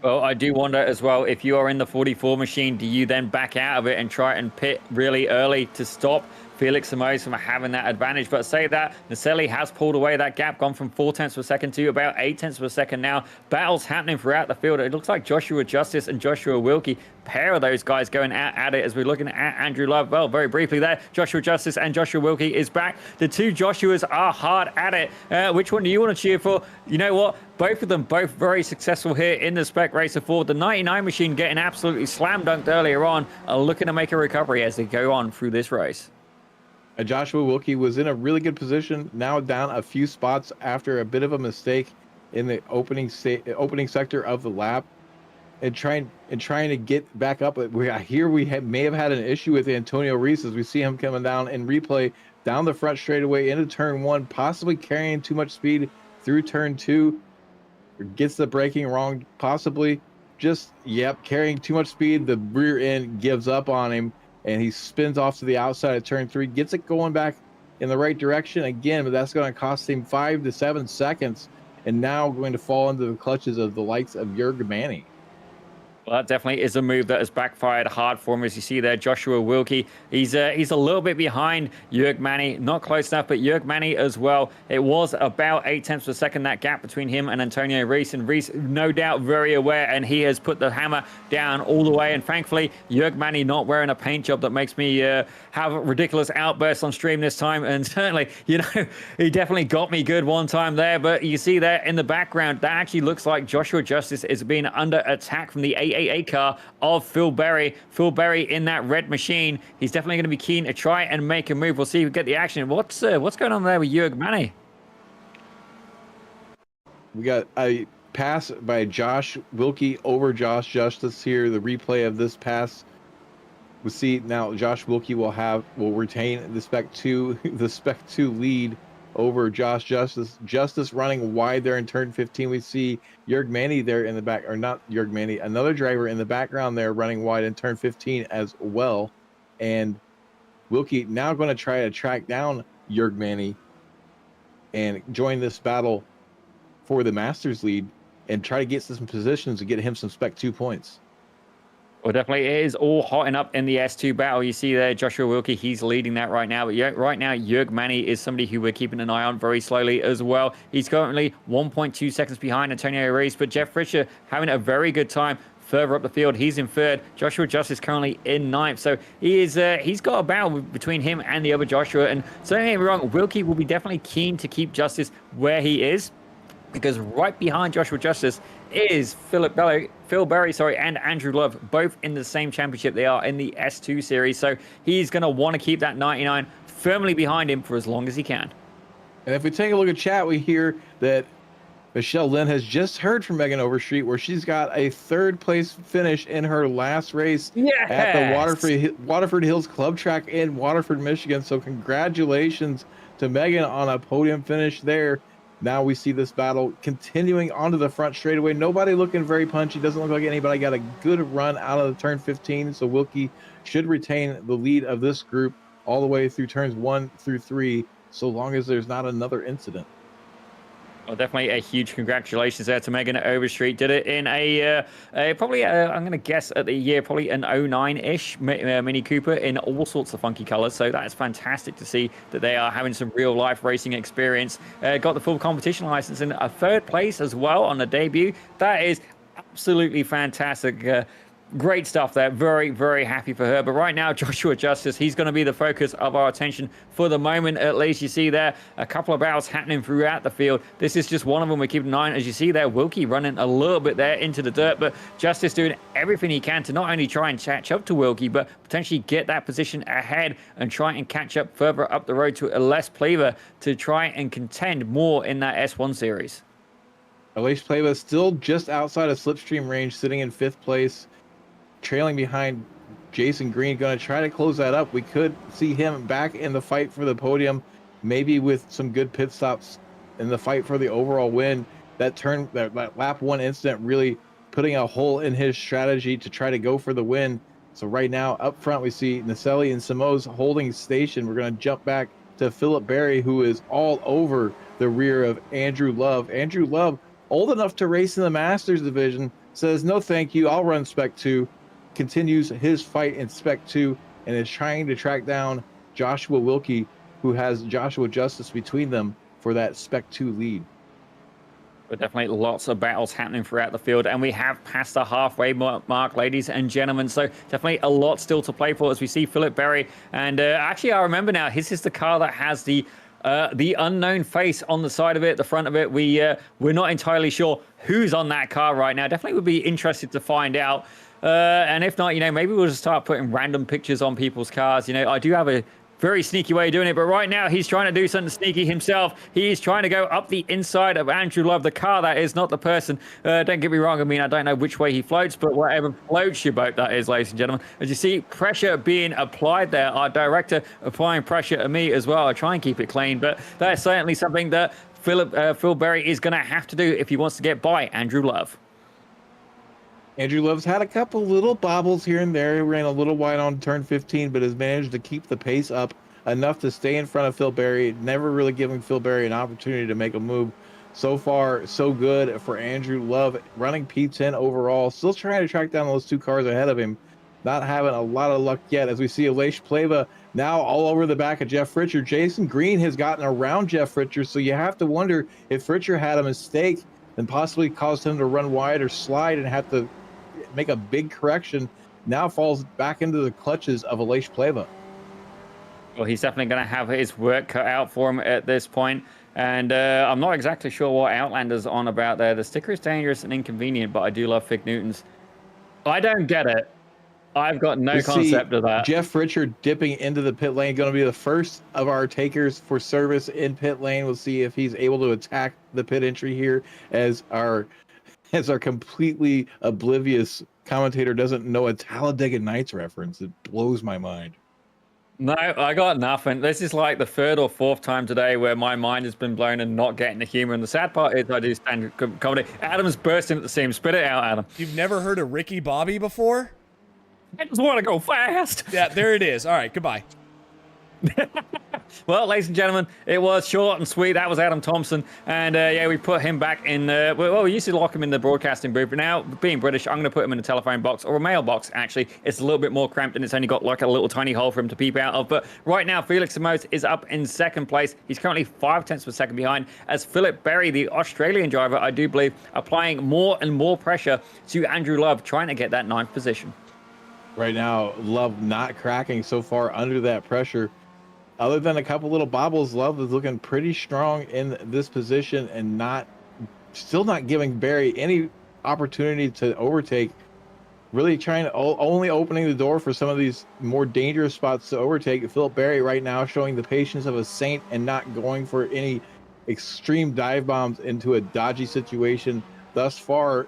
Well, I do wonder as well, if you are in the 44 machine, do you then back out of it and try and pit really early to stop Felix Simoes from having that advantage? But say that Naselli has pulled away that gap, gone from 4/10 of a second to about 8/10 of a second now. Battles happening throughout the field. It looks like Joshua Justice and Joshua Wilkie, pair of those guys going at it as we're looking at Andrew Love. Well, very briefly there, Joshua Justice and Joshua Wilkie is back. The two Joshuas are hard at it. Which one do you want to cheer for? You know what? Both of them, both very successful here in the Spec Racer 4. The 99 machine getting absolutely slam dunked earlier on, looking to make a recovery as they go on through this race. Joshua Wilkie was in a really good position, now down a few spots after a bit of a mistake in the opening sector of the lap, and trying to get back up. We may have had an issue with Antonio Reese as we see him coming down in replay down the front straightaway into turn 1, possibly carrying too much speed through turn 2, or gets the braking wrong, possibly just carrying too much speed. The rear end gives up on him, and he spins off to the outside of turn 3, gets it going back in the right direction again, but that's going to cost him 5 to 7 seconds, and now going to fall into the clutches of the likes of Jürg Manny. Well, that definitely is a move that has backfired hard for him. As you see there, Joshua Wilkie, he's a little bit behind Jürg Manny, not close enough, but Jürg Manny as well. It was about 8/10 of a second, that gap between him and Antonio Reese, and Reese, no doubt, very aware, and he has put the hammer down all the way. And thankfully, Jürg Manny not wearing a paint job that makes me have ridiculous outbursts on stream this time. And certainly, he definitely got me good one time there. But you see there in the background, that actually looks like Joshua Justice is being under attack from the AAA car of Phil Berry. Phil Berry in that red machine. He's definitely going to be keen to try and make a move. We'll see if we get the action. What's going on there with Jürg Manny? We got a pass by Josh Wilkie over Josh Justice here. The replay of this pass. We see now Josh Wilkie will retain the Spec 2 lead over Josh Justice. Justice running wide there in turn 15. We see Jürg Manny there in the back, or not Jürg Manny, another driver in the background there running wide in turn 15 as well. And Wilkie now going to try to track down Jürg Manny and join this battle for the Masters lead and try to get some positions to get him some Spec 2 points. Well, definitely it is all hotting up in the S2 battle. You see there, Joshua Wilkie, he's leading that right now. But right now, Jürg Manny is somebody who we're keeping an eye on very slowly as well. He's currently 1.2 seconds behind Antonio Reese, but Jeff Fisher having a very good time further up the field. He's in third. Joshua Justice currently in ninth. So he's got a battle between him and the other Joshua. And so don't get me wrong, Wilkie will be definitely keen to keep Justice where he is, because right behind Joshua Justice is Phil Berry, and Andrew Love, both in the same championship. They are in the S2 series, so he's going to want to keep that 99 firmly behind him for as long as he can. And if we take a look at chat, we hear that Michelle Lynn has just heard from Megan Overstreet, where she's got a third place finish in her last race at the Waterford Hills Club Track in Waterford, Michigan. So congratulations to Megan on a podium finish there. Now we see this battle continuing onto the front straightaway. Nobody looking very punchy. Doesn't look like anybody got a good run out of the turn 15. So Wilkie should retain the lead of this group all the way through turns 1 through 3, so long as there's not another incident. Well, definitely a huge congratulations there to Megan Overstreet. Did it in probably, I'm going to guess at the year, probably an 09-ish Mini Cooper in all sorts of funky colors. So that is fantastic to see that they are having some real life racing experience. Got the full competition license in a third place as well on the debut. That is absolutely fantastic. Great stuff there. Very, very happy for her. But right now, Joshua Justice, he's going to be the focus of our attention for the moment, at least. You see there a couple of battles happening throughout the field. This is just one of them we're keeping an eye on. As you see there, Wilkie running a little bit there into the dirt, but Justice doing everything he can to not only try and catch up to Wilkie, but potentially get that position ahead and try and catch up further up the road to Les Plaver to try and contend more in that S1 series. Aleix Pleva still just outside of slipstream range, sitting in 5th place, trailing behind Jason Green. Going to try to close that up. We could see him back in the fight for the podium, maybe with some good pit stops in the fight for the overall win. That lap 1 incident really putting a hole in his strategy to try to go for the win. So right now up front we see Naselli and Simoes holding station. We're going to jump back to Philip Berry, who is all over the rear of Andrew Love. Andrew Love, old enough to race in the Masters division, says no thank you, I'll run Spec 2. Continues his fight in Spec 2 and is trying to track down Joshua Wilkie, who has Joshua Justice between them for that Spec 2 lead. But definitely lots of battles happening throughout the field, and we have passed the halfway mark, ladies and gentlemen. So definitely a lot still to play for as we see Philip Berry. And actually, I remember now, his is the car that has the unknown face on the side of it, the front of it. We're not entirely sure who's on that car right now. Definitely would be interested to find out. And if not, maybe we'll just start putting random pictures on people's cars. I do have a very sneaky way of doing it, but right now he's trying to do something sneaky himself. He's trying to go up the inside of Andrew Love, the car that is, not the person. Don't get me wrong. I mean, I don't know which way he floats, but whatever floats your boat, that is, ladies and gentlemen. As you see, pressure being applied there. Our director applying pressure at me as well. I try and keep it clean, but that's certainly something that Phil Berry is going to have to do if he wants to get by Andrew Love. Andrew Love's had a couple little bobbles here and there. He ran a little wide on turn 15, but has managed to keep the pace up enough to stay in front of Phil Berry, never really giving Phil Berry an opportunity to make a move. So far, so good for Andrew Love, running P10 overall, still trying to track down those 2 cars ahead of him. Not having a lot of luck yet, as we see Aleix Pleva now all over the back of Jeff Fritcher. Jason Green has gotten around Jeff Fritcher, so you have to wonder if Fritcher had a mistake and possibly caused him to run wide or slide and have to make a big correction. Now falls back into the clutches of Aleix Pleva. Well, he's definitely going to have his work cut out for him at this point. And I'm not exactly sure what Outlander's on about there. The sticker is dangerous and inconvenient, but I do love Fig Newtons. I don't get it. I've got no concept of that. Jeff Fritcher dipping into the pit lane, going to be the first of our takers for service in pit lane. We'll see if he's able to attack the pit entry here, as our completely oblivious commentator doesn't know a Talladega Nights reference. It blows my mind. No, I got nothing. This is like the 3rd or 4th time today where my mind has been blown and not getting the humor. And the sad part is I do stand comedy. Adam's bursting at the seams. Spit it out, Adam. You've never heard of Ricky Bobby before? I just want to go fast. Yeah, there it is. All right, goodbye. Well, ladies and gentlemen, it was short and sweet. That was Adam Thompson. And yeah, we put him back in. Well, we used to lock him in the broadcasting booth, but now, being British, I'm going to put him in a telephone box or a mailbox, actually. It's a little bit more cramped and it's only got like a little tiny hole for him to peep out of. But right now, Felix Simoes is up in 2nd place. He's currently 5/10 of a second behind, as Philip Berry, the Australian driver, I do believe, applying more and more pressure to Andrew Love, trying to get that 9th position. Right now, Love not cracking so far under that pressure. Other than a couple little bobbles, Love is looking pretty strong in this position and still not giving Berry any opportunity to overtake. Really trying to only opening the door for some of these more dangerous spots to overtake. Philip Berry right now showing the patience of a saint and not going for any extreme dive bombs into a dodgy situation. Thus far,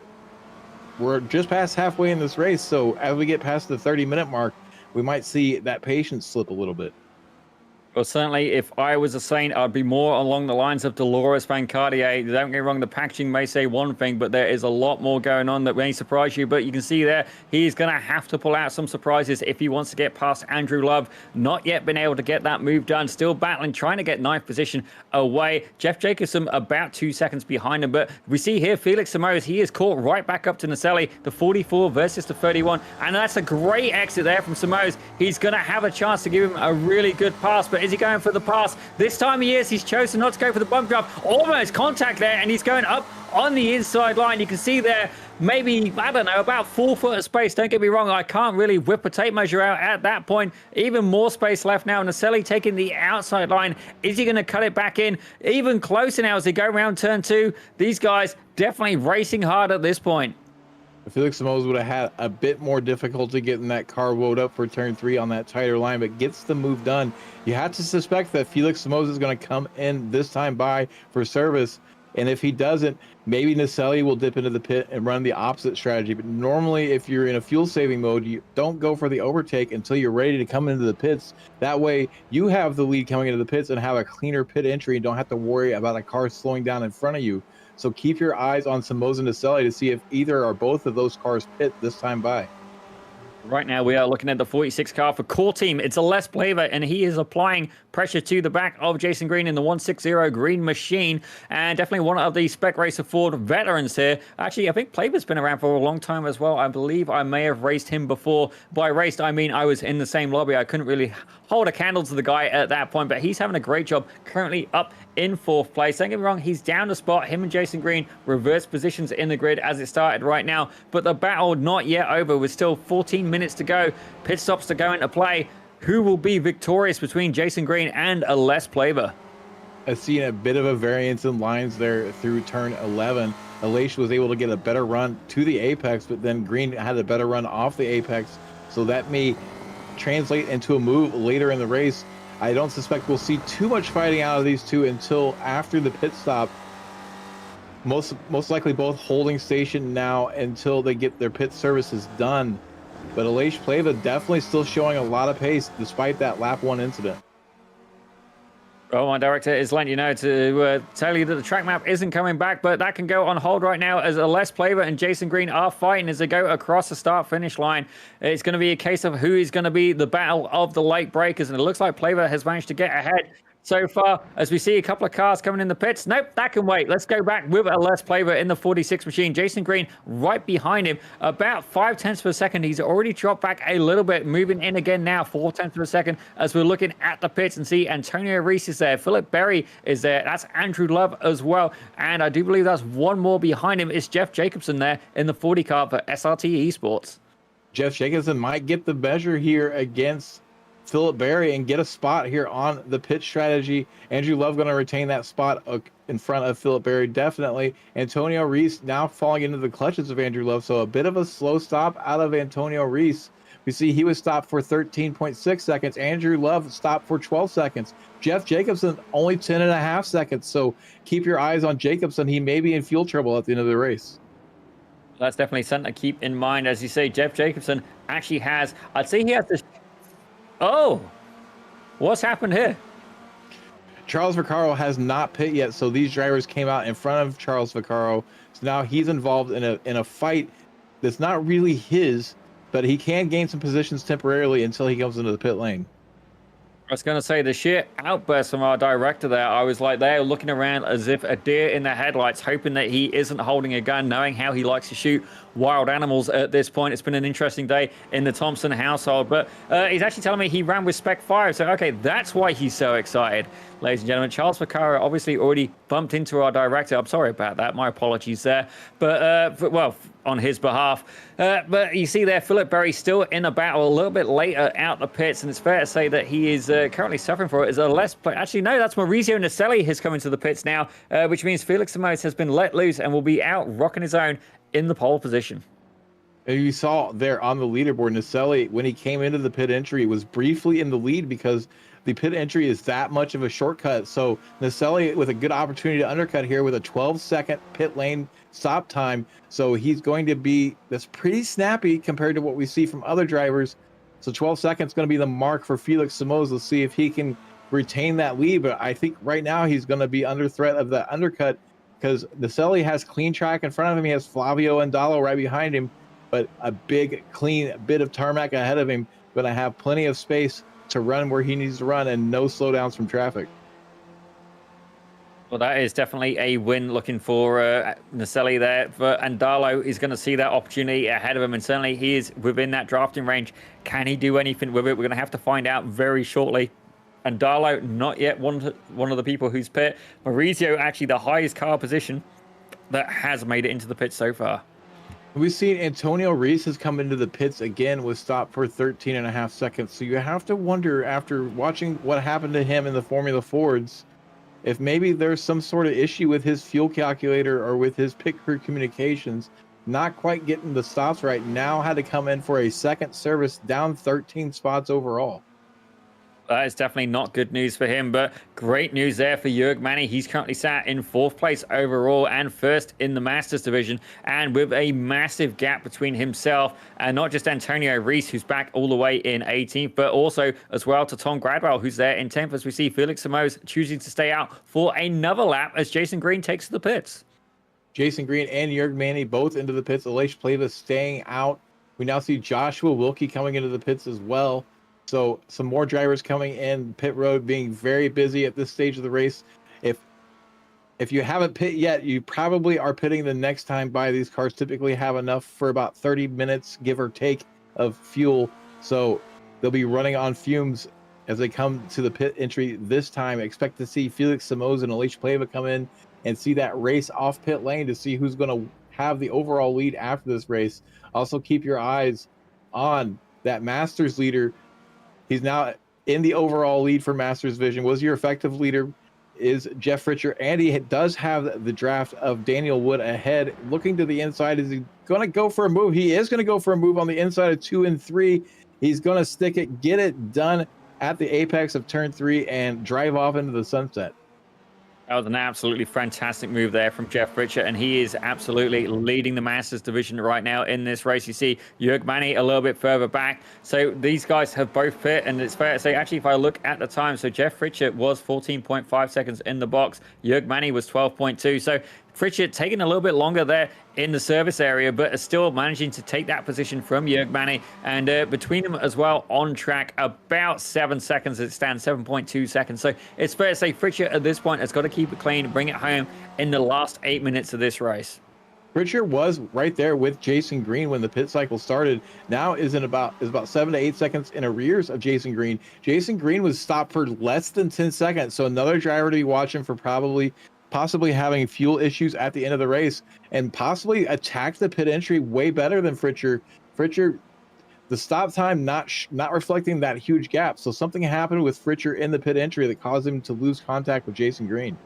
we're just past halfway in this race, so as we get past the 30-minute mark, we might see that patience slip a little bit. Well, certainly, if I was a saint, I'd be more along the lines of Dolores Van Cartier. Don't get me wrong, the packaging may say one thing, but there is a lot more going on that may surprise you. But you can see there, he's going to have to pull out some surprises if he wants to get past Andrew Love. Not yet been able to get that move done. Still battling, trying to get 9th position away. Jeff Jacobson about 2 seconds behind him. But we see here, Felix Simoes, he is caught right back up to Naselli, the 44 versus the 31. And that's a great exit there from Simoes. He's going to have a chance to give him a really good pass. But is he going for the pass? This time he is. He's chosen not to go for the bump drop. Almost contact there, and he's going up on the inside line. You can see there maybe, I don't know, about 4 foot of space. Don't get me wrong, I can't really whip a tape measure out at that point. Even more space left now. Naselli taking the outside line. Is he going to cut it back in? Even closer now as they go around turn 2. These guys definitely racing hard at this point. Felix Simoes would have had a bit more difficulty getting that car woed up for turn 3 on that tighter line, but gets the move done. You have to suspect that Felix Simoes is going to come in this time by for service, and if he doesn't, maybe Naselli will dip into the pit and run the opposite strategy. But normally, if you're in a fuel-saving mode, you don't go for the overtake until you're ready to come into the pits. That way, you have the lead coming into the pits and have a cleaner pit entry and don't have to worry about a car slowing down in front of you. So keep your eyes on Simoes and Naselli to see if either or both of those cars pit this time by. Right now, we are looking at the 46 car for core team. It's a Les Plaver, and he is applying pressure to the back of Jason Green in the 160 Green Machine, and definitely one of the Spec Racer Ford veterans here. Actually, I think Plaver's been around for a long time as well. I believe I may have raced him before. By raced, I mean I was in the same lobby. I couldn't really hold a candle to the guy at that point, but he's having a great job currently up in 4th place. Don't get me wrong, he's down the spot. Him and Jason Green reverse positions in the grid as it started right now, but the battle not yet over with still 14 minutes to go. Pit stops to go into play. Who will be victorious between Jason Green and a Les Plaver? I've seen a bit of a variance in lines there through turn 11. Aleix was able to get a better run to the apex, but then Green had a better run off the apex, so that may translate into a move later in the race. I don't suspect we'll see too much fighting out of these two until after the pit stop. Most likely both holding station now until they get their pit services done. But Aleix Plava definitely still showing a lot of pace despite that lap 1 incident. Well, my director is letting you know to tell you that the track map isn't coming back, but that can go on hold right now as Les Plaver and Jason Green are fighting as they go across the start-finish line. It's going to be a case of who is going to be the battle of the late breakers, and it looks like Plaver has managed to get ahead so far as we see a couple of cars coming in the pits. Nope, that can wait. Let's go back with a Les Plaver in the 46 machine. Jason Green right behind him, about 0.5 per second. He's already dropped back a little bit, moving in again now, 0.4 per second, as we're looking at the pits and see Antonio Reese is there. Philip Berry is there. That's Andrew Love as well. And I do believe that's one more behind him. It's Jeff Jacobson there in the 40 car for SRT Esports. Jeff Jacobson might get the measure here against Philip Berry and get a spot here on the pit strategy. Andrew Love going to retain that spot in front of Philip Berry, definitely. Antonio Reese now falling into the clutches of Andrew Love, so a bit of a slow stop out of Antonio Reese. We see he was stopped for 13.6 seconds. Andrew Love stopped for 12 seconds. Jeff Jacobson only 10.5 seconds, so keep your eyes on Jacobson. He may be in fuel trouble at the end of the race. That's definitely something to keep in mind. As you say, Jeff Jacobson actually has, I'd say he has this. Oh, what's happened here? Charles Vaccaro has not pit yet, so these drivers came out in front of Charles Vaccaro. So now he's involved in a fight that's not really his, but he can gain some positions temporarily until he comes into the pit lane. I was going to say, the sheer outburst from our director there, I was like there looking around as if a deer in the headlights, hoping that he isn't holding a gun, knowing how he likes to shoot wild animals at this point. It's been an interesting day in the Thompson household, but he's actually telling me he ran with Spec 5, so okay, that's why he's so excited. Ladies and gentlemen, Charles Vaccaro obviously already bumped into our director. I'm sorry about that. My apologies there. But, well, on his behalf. But you see there, Philip Berry still in a battle a little bit later out the pits, and it's fair to say that he is currently suffering for it as a less play. Actually, no, that's Maurizio Naselli has come into the pits now, which means Felix Simoes has been let loose and will be out rocking his own in the pole position. You saw there on the leaderboard, Naselli, when he came into the pit entry, was briefly in the lead because the pit entry is that much of a shortcut. So Naselli with a good opportunity to undercut here with a 12-second pit lane stop time. So he's going to be, that's pretty snappy compared to what we see from other drivers. So 12 seconds is going to be the mark for Felix Simoes. Let's see if he can retain that lead. But I think right now he's going to be under threat of that undercut because Naselli has clean track in front of him. He has Flavio and Dallo right behind him, but a big, clean bit of tarmac ahead of him. Going to have plenty of space to run where he needs to run and no slowdowns from traffic. Well, that is definitely a win looking for Naselli there. And Darlo is going to see that opportunity ahead of him, and certainly he is within that drafting range. Can he do anything with it? We're going to have to find out very shortly. And Darlo, not yet one of the people who's pit. Maurizio, actually the highest car position that has made it into the pit so far. We've seen Antonio Reese has come into the pits again with stop for 13.5 seconds. So you have to wonder, after watching what happened to him in the Formula Fords, if maybe there's some sort of issue with his fuel calculator or with his pit crew communications, not quite getting the stops right. Now had to come in for a second service, down 13 spots overall. That is definitely not good news for him, but great news there for Jörg Manny. He's currently sat in 4th place overall and 1st in the Masters division, and with a massive gap between himself and not just Antonio Reese, who's back all the way in 18th, but also as well to Tom Gradwell, who's there in 10th, as we see Felix Simoes choosing to stay out for another lap as Jason Green takes to the pits. Jason Green and Jörg Manny both into the pits. Aleix Pleva staying out. We now see Joshua Wilkie coming into the pits as well. So some more drivers coming in, pit road being very busy at this stage of the race. If you haven't pit yet, you probably are pitting the next time by. These cars typically have enough for about 30 minutes, give or take, of fuel. So they'll be running on fumes as they come to the pit entry this time. Expect to see Felix Simoes and Aleix Pleva come in and see that race off pit lane to see who's going to have the overall lead after this race. Also keep your eyes on that Masters leader. He's now in the overall lead for Masters Vision. Was your effective leader is Jeff Fritcher, and he does have the draft of Daniel Wood ahead. Looking to the inside, is he going to go for a move? He is going to go for a move on the inside of 2 and 3. He's going to stick it, get it done at the apex of turn 3, and drive off into the sunset. That was an absolutely fantastic move there from Jeff Fritcher, and he is absolutely leading the Masters division right now in this race. You see Jörg Manny a little bit further back. So these guys have both pit, and it's fair to say, actually, if I look at the time, so Jeff Fritcher was 14.5 seconds in the box. Jörg Manny was 12.2. So Fritcher taking a little bit longer there in the service area, but is still managing to take that position from Jörg Manny. And between them as well on track, about 7 seconds as it stands, 7.2 seconds. So it's fair to say Fritcher at this point has got to keep it clean, bring it home in the last 8 minutes of this race. Fritcher was right there with Jason Green when the pit cycle started. Now is about 7 to 8 seconds in arrears of Jason Green. Jason Green was stopped for less than 10 seconds. So another driver to be watching for possibly having fuel issues at the end of the race, and possibly attacked the pit entry way better than Fritcher. Fritcher, the stop time not reflecting that huge gap. So something happened with Fritcher in the pit entry that caused him to lose contact with Jason Green.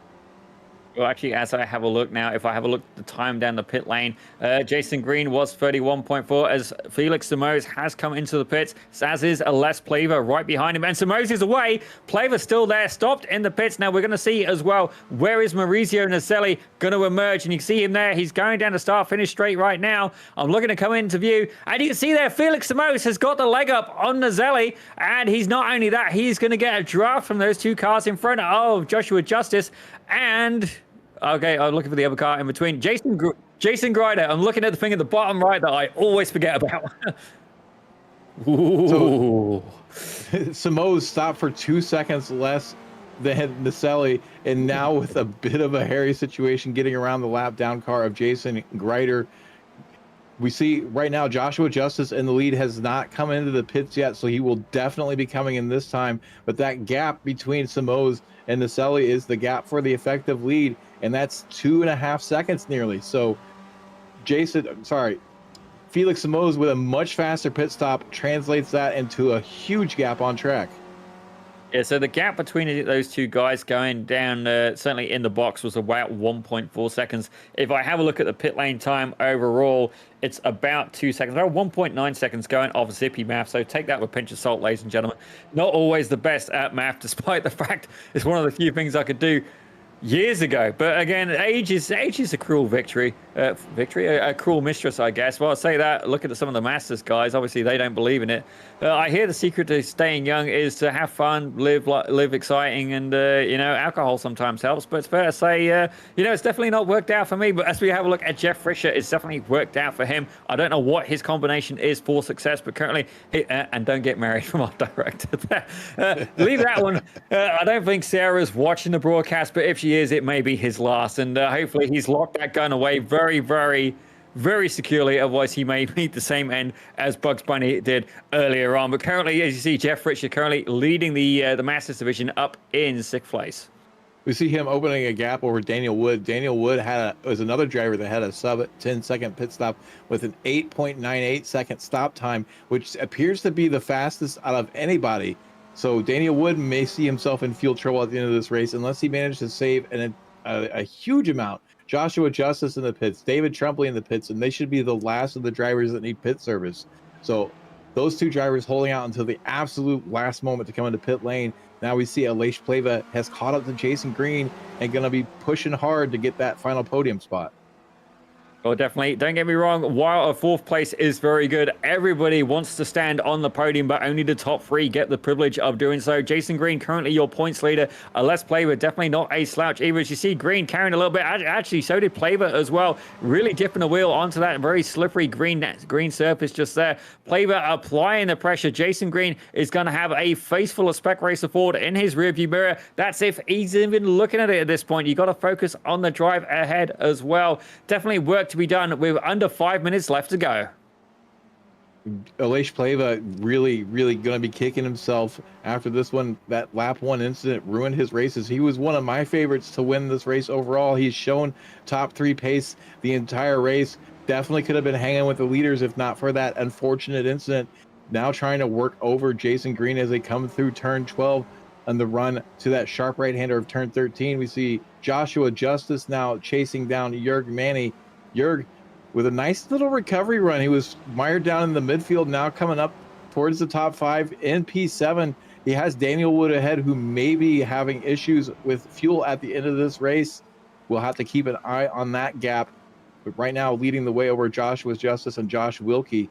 Well, actually, as I have a look now, if I have a look at the time down the pit lane, Jason Green was 31.4 as Felix Simoes has come into the pits, as is Aleix Pleva right behind him. And Simoes is away. Pleva's still there, stopped in the pits. Now we're going to see as well, where is Maurizio Naselli going to emerge? And you can see him there. He's going down the start-finish straight right now. I'm looking to come into view. And you can see there, Felix Simoes has got the leg up on Naselli. And he's not only that, he's going to get a draft from those two cars in front of Joshua Justice. And okay, I'm looking for the other car in between. Jason Grider. I'm looking at the thing at the bottom right that I always forget about. Ooh. So, Simoes stopped for 2 seconds less than Naselli, and now with a bit of a hairy situation getting around the lap down car of Jason Grider. We see right now Joshua Justice in the lead has not come into the pits yet, so he will definitely be coming in this time. But that gap between Simoes and Naselli is the gap for the effective lead, and that's 2.5 seconds nearly. So Felix Simoes with a much faster pit stop translates that into a huge gap on track. Yeah, so the gap between those two guys going down, certainly in the box, was about 1.4 seconds. If I have a look at the pit lane time overall, it's about 2 seconds, about 1.9 seconds going off Zippy math. So take that with a pinch of salt, ladies and gentlemen. Not always the best at math, despite the fact it's one of the few things I could do years ago. But again, age is a cruel a cruel mistress, I guess. Well, I'll say that. Look at some of the Masters guys. Obviously, they don't believe in it. I hear the secret to staying young is to have fun, live exciting, and alcohol sometimes helps. But it's fair to say, it's definitely not worked out for me. But as we have a look at Jeff Fritcher, it's definitely worked out for him. I don't know what his combination is for success, but currently, and don't get married from our director there. Leave that one. I don't think Sarah's watching the broadcast, but if she is, it may be his last, and hopefully he's locked that gun away very, very, very securely. Otherwise, he may meet the same end as Bugs Bunny did earlier on. But currently, as you see, Jeff Fritcher currently leading the Masters division up in 6th place. We see him opening a gap over Daniel Wood. Daniel Wood was another driver that had a sub 10-second pit stop with an 8.98 second stop time, which appears to be the fastest out of anybody. So Daniel Wood may see himself in fuel trouble at the end of this race unless he manages to save a huge amount. Joshua Justice in the pits, David Trumpley in the pits, and they should be the last of the drivers that need pit service. So those two drivers holding out until the absolute last moment to come into pit lane. Now we see Aleix Pleva has caught up to Jason Green and going to be pushing hard to get that final podium spot. Well, definitely. Don't get me wrong. While a 4th place is very good, everybody wants to stand on the podium, but only the top 3 get the privilege of doing so. Jason Green, currently your points leader. Let's Pleva, definitely not a slouch either. As you see, Green carrying a little bit. Actually, so did Pleva as well. Really dipping the wheel onto that very slippery green surface just there. Pleva applying the pressure. Jason Green is going to have a face full of Spec Racer Ford in his rearview mirror. That's if he's even looking at it at this point. You got to focus on the drive ahead as well. Definitely work to be done with under 5 minutes left to go. Aleix Pleva really going to be kicking himself after this one. That lap 1 incident ruined his races. He was one of my favorites to win this race overall. He's shown top 3 pace the entire race. Definitely could have been hanging with the leaders if not for that unfortunate incident. Now trying to work over Jason Green as they come through turn 12 and the run to that sharp right-hander of turn 13. We see Joshua Justice now chasing down Jörg Manny. Jörg with a nice little recovery run. He was mired down in the midfield, now coming up towards the top 5 in P7. He has Daniel Wood ahead, who may be having issues with fuel at the end of this race. We'll have to keep an eye on that gap. But right now, leading the way over Joshua Justice and Josh Wilkie.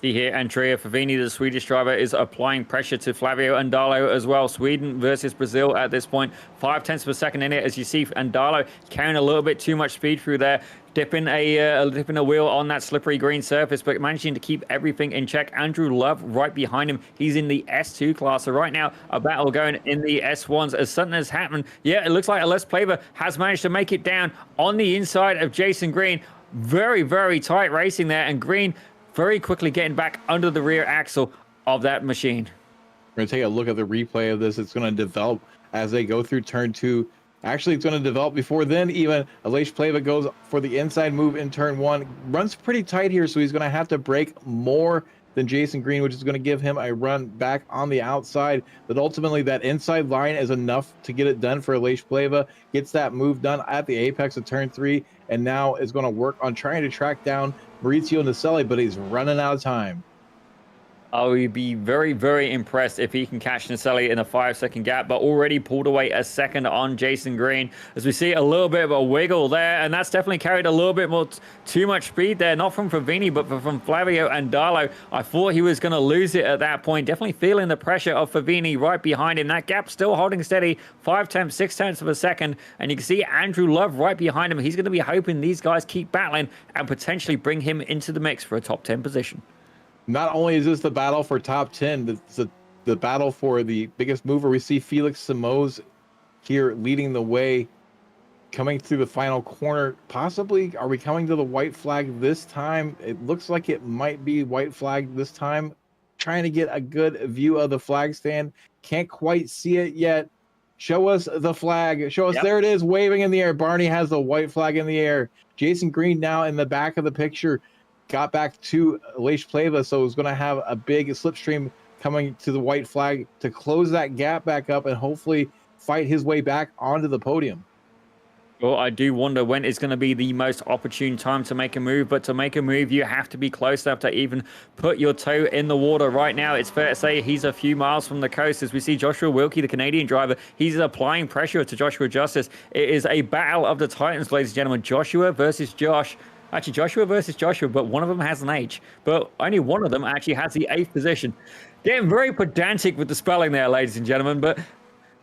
See here, Andrea Favini, the Swedish driver, is applying pressure to Flavio Andalo as well. Sweden versus Brazil at this point. 0.5 of a second in it, as you see Andalo carrying a little bit too much speed through there, dipping a wheel on that slippery green surface, but managing to keep everything in check. Andrew Love right behind him. He's in the S2 class. So right now, a battle going in the S1s as something has happened. Yeah, it looks like Aleix Pleva has managed to make it down on the inside of Jason Green. Very, very tight racing there, and Green very quickly getting back under the rear axle of that machine. We're going to take a look at the replay of this. It's going to develop as they go through turn 2. Actually, it's going to develop before then. Even Aleix Pleva goes for the inside move in turn 1. Runs pretty tight here, so he's going to have to brake more than Jason Green, which is going to give him a run back on the outside. But ultimately, that inside line is enough to get it done for Aleix Pleva. Gets that move done at the apex of turn 3, and now is going to work on trying to track down Maurizio Naselli, but he's running out of time. I would be very, very impressed if he can catch Naselli in a 5-second gap, but already pulled away a second on Jason Green. As we see a little bit of a wiggle there, and that's definitely carried a little bit more too much speed there, not from Favini, but from Flavio Andalo. I thought he was going to lose it at that point. Definitely feeling the pressure of Favini right behind him. That gap still holding steady, 6 of a second, and you can see Andrew Love right behind him. He's going to be hoping these guys keep battling and potentially bring him into the mix for a top 10 position. Not only is this the battle for top 10, it's the battle for the biggest mover. We see Felix Simoes here leading the way, coming through the final corner. Possibly, are we coming to the white flag this time? It looks like it might be white flag this time. Trying to get a good view of the flag stand. Can't quite see it yet. Show us the flag. Show us. Yep. There it is, waving in the air. Barney has the white flag in the air. Jason Green now in the back of the picture. Got back to Aleix Pleva, so it's going to have a big slipstream coming to the white flag to close that gap back up and hopefully fight his way back onto the podium. Well, I do wonder when is going to be the most opportune time to make a move, but to make a move, you have to be close enough to even put your toe in the water. Right now, it's fair to say he's a few miles from the coast. As we see Joshua Wilkie, the Canadian driver, he's applying pressure to Joshua Justice. It is a battle of the Titans, ladies and gentlemen. Joshua versus Josh. Actually, Joshua versus Joshua, but one of them has an H. But only one of them actually has the 8th position. Getting very pedantic with the spelling there, ladies and gentlemen. But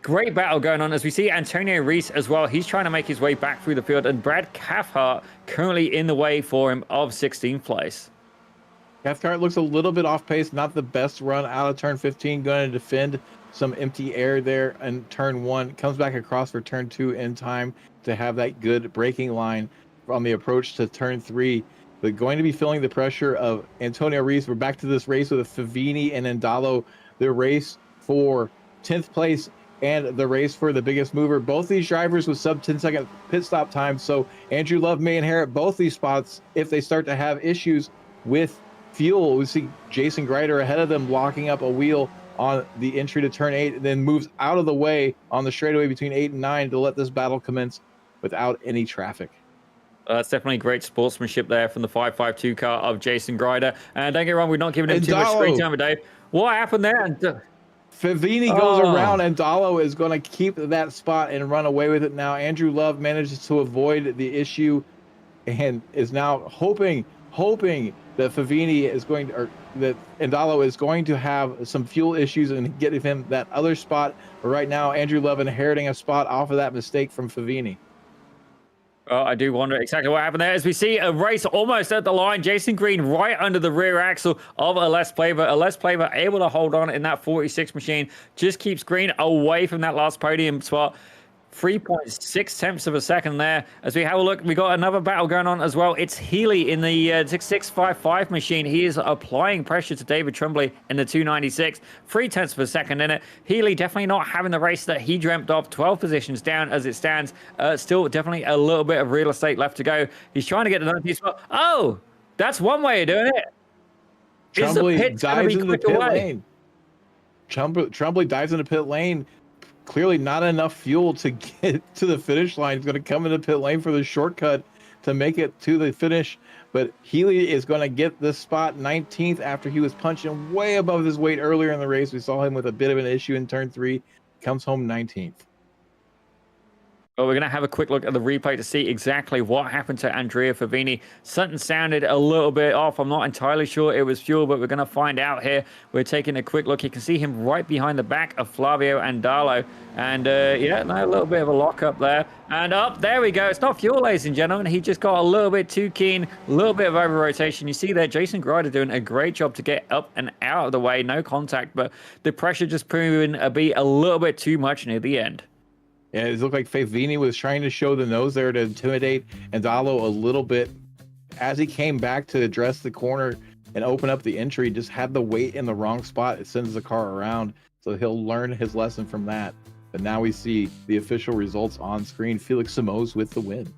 great battle going on as we see Antonio Reese as well. He's trying to make his way back through the field. And Brad Cathcart currently in the way for him of 16th place. Cathcart looks a little bit off pace. Not the best run out of turn 15. Going to defend some empty air there in turn 1. Comes back across for turn 2 in time to have that good braking line on the approach to turn 3, but going to be feeling the pressure of Antonio Reese. We're back to this race with Favini and Andalo. The race for 10th place and the race for the biggest mover. Both these drivers with sub 10-second pit stop time. So Andrew Love may inherit both these spots if they start to have issues with fuel. We see Jason Greider ahead of them blocking up a wheel on the entry to turn 8, and then moves out of the way on the straightaway between 8 and 9 to let this battle commence without any traffic. That's definitely great sportsmanship there from the 552 car of Jason Greider. And don't get me wrong, we're not giving him too much screen time today. What happened there? Favini goes around, and Dallo is going to keep that spot and run away with it now. Andrew Love manages to avoid the issue and is now hoping that Favini is going to, or that Andallo is going to have some fuel issues and get him that other spot. But right now, Andrew Love inheriting a spot off of that mistake from Favini. Well, I do wonder exactly what happened there as we see a race almost at the line. Jason Green right under the rear axle of Les Plaver. Les Plaver able to hold on in that 46 machine. Just keeps Green away from that last podium spot. 3.6 tenths of a second there. As we have a look, we got another battle going on as well. It's Healy in the 6655 machine. He is applying pressure to David Tremblay in the 296. 3 tenths of a second in it. Healy definitely not having the race that he dreamt of. 12 positions down as it stands. Still definitely a little bit of real estate left to go. He's trying to get the 19th spot. Oh, that's one way of doing it. Tremblay dives into the pit lane. Tremblay dives into pit lane. Clearly not enough fuel to get to the finish line. He's going to come into pit lane for the shortcut to make it to the finish. But Healy is going to get this spot 19th after he was punching way above his weight earlier in the race. We saw him with a bit of an issue in turn 3. Comes home 19th. Well, we're going to have a quick look at the replay to see exactly what happened to Andrea Favini. Something sounded a little bit off. I'm not entirely sure it was fuel, but we're going to find out here. We're taking a quick look. You can see him right behind the back of Flavio Andallo. And yeah, a little bit of a lock up there. And up, there we go. It's not fuel, ladies and gentlemen. He just got a little bit too keen, a little bit of over rotation. You see there, Jason Greider doing a great job to get up and out of the way. No contact, but the pressure just proving to be a little bit too much near the end. Yeah, it looked like Favini was trying to show the nose there to intimidate Andallo a little bit. As he came back to address the corner and open up the entry, just had the weight in the wrong spot. It sends the car around, so he'll learn his lesson from that. But now we see the official results on screen. Felix Simoes with the win.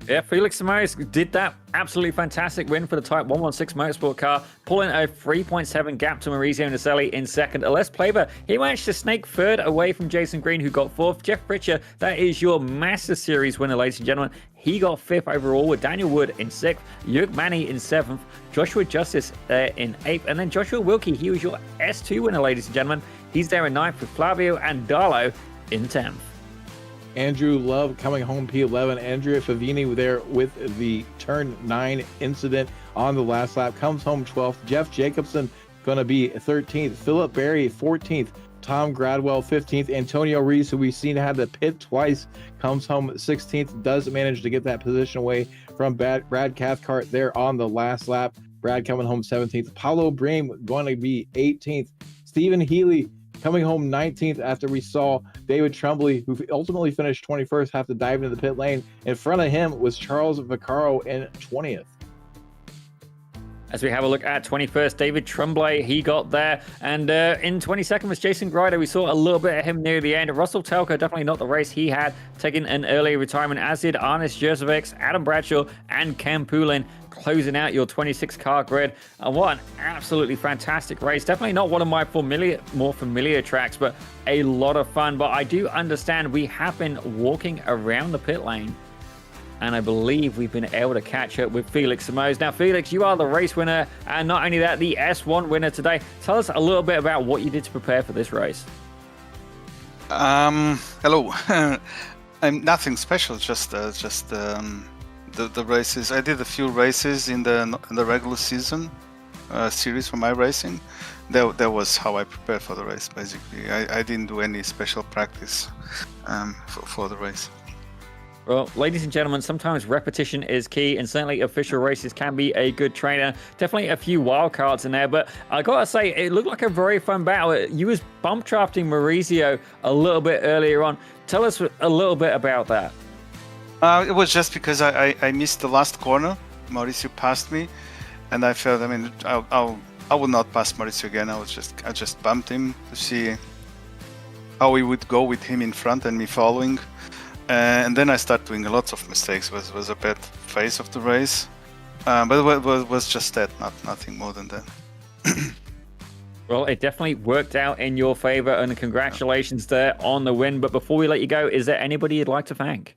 Yeah, Felix Simoes did that absolutely fantastic win for the Type 116 Motorsport car, pulling a 3.7 gap to Maurizio Naselli in second. Les Plaver, he managed to snake third away from Jason Green, who got fourth. Jeff Pritchard, that is your Master Series winner, ladies and gentlemen. He got fifth overall with Daniel Wood in sixth, Jörg Manny in seventh, Joshua Justice in eighth, and then Joshua Wilkie, he was your S2 winner, ladies and gentlemen. He's there in ninth with Flavio Andallo in 10th. Andrew Love coming home P11. Andrea Favini there with the turn 9 incident on the last lap. Comes home 12th. Jeff Jacobson going to be 13th. Philip Berry 14th. Tom Gradwell 15th. Antonio Reese, who we've seen had the pit twice, comes home 16th. Does manage to get that position away from Brad Cathcart there on the last lap. Brad coming home 17th. Paulo Bream going to be 18th. Stephen Healy coming home 19th after we saw David Tremblay, who ultimately finished 21st, have to dive into the pit lane. In front of him was Charles Vaccaro in 20th. As we have a look at 21st, David Tremblay, he got there. And in 22nd was Jason Greider. We saw a little bit of him near the end. Russell Telka, definitely not the race he had, taking an early retirement, as did Arnis Jerzovic, Adam Bradshaw, and Cam Poulin, closing out your 26-car grid. And what an absolutely fantastic race. Definitely not one of my more familiar tracks, but a lot of fun. But I do understand we have been walking around the pit lane, and I believe we've been able to catch up with Felix Simoes. Now, Felix, you are the race winner, and not only that, the S1 winner today. Tell us a little bit about what you did to prepare for this race. Hello. I'm nothing special, just the races. I did a few races in the regular season series for my racing. That was how I prepared for the race, basically. I didn't do any special practice for the race. Well, ladies and gentlemen, sometimes repetition is key, and certainly official races can be a good trainer. Definitely a few wild cards in there, but I gotta say, it looked like a very fun battle. You was bump drafting Maurizio a little bit earlier on. Tell us a little bit about that. It was just because I missed the last corner. Mauricio passed me, and I felt, I mean, I would not pass Mauricio again. I just bumped him to see how we would go with him in front and me following. And then I started doing lots of mistakes. Was a bad phase of the race, but it was just that, nothing more than that. Well, it definitely worked out in your favor, and congratulations there on the win. But before we let you go, is there anybody you'd like to thank?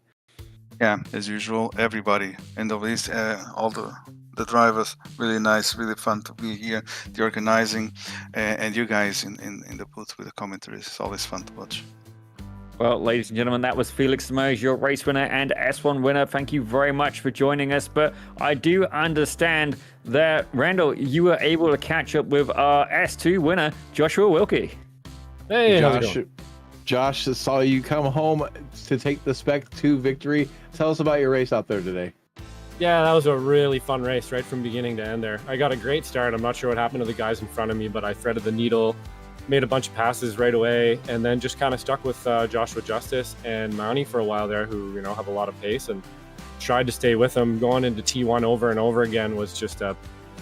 Yeah, as usual, everybody in the race, all the drivers, really nice, really fun to be here, the organizing, and you guys in the booth with the commentaries. It's always fun to watch. Well, ladies and gentlemen, that was Felix Demers, your race winner and S1 winner. Thank you very much for joining us. But I do understand that, Randall, you were able to catch up with our S2 winner, Joshua Wilkie. Hey, how's it going? Josh saw you come home to take the Spec 2 victory. Tell us about your race out there today. Yeah, that was a really fun race right from beginning to end there. I got a great start. I'm not sure what happened to the guys in front of me, but I threaded the needle, made a bunch of passes right away, and then just kind of stuck with Joshua Justice and Mountie for a while there, who have a lot of pace, and tried to stay with them. Going into T1 over and over again was just a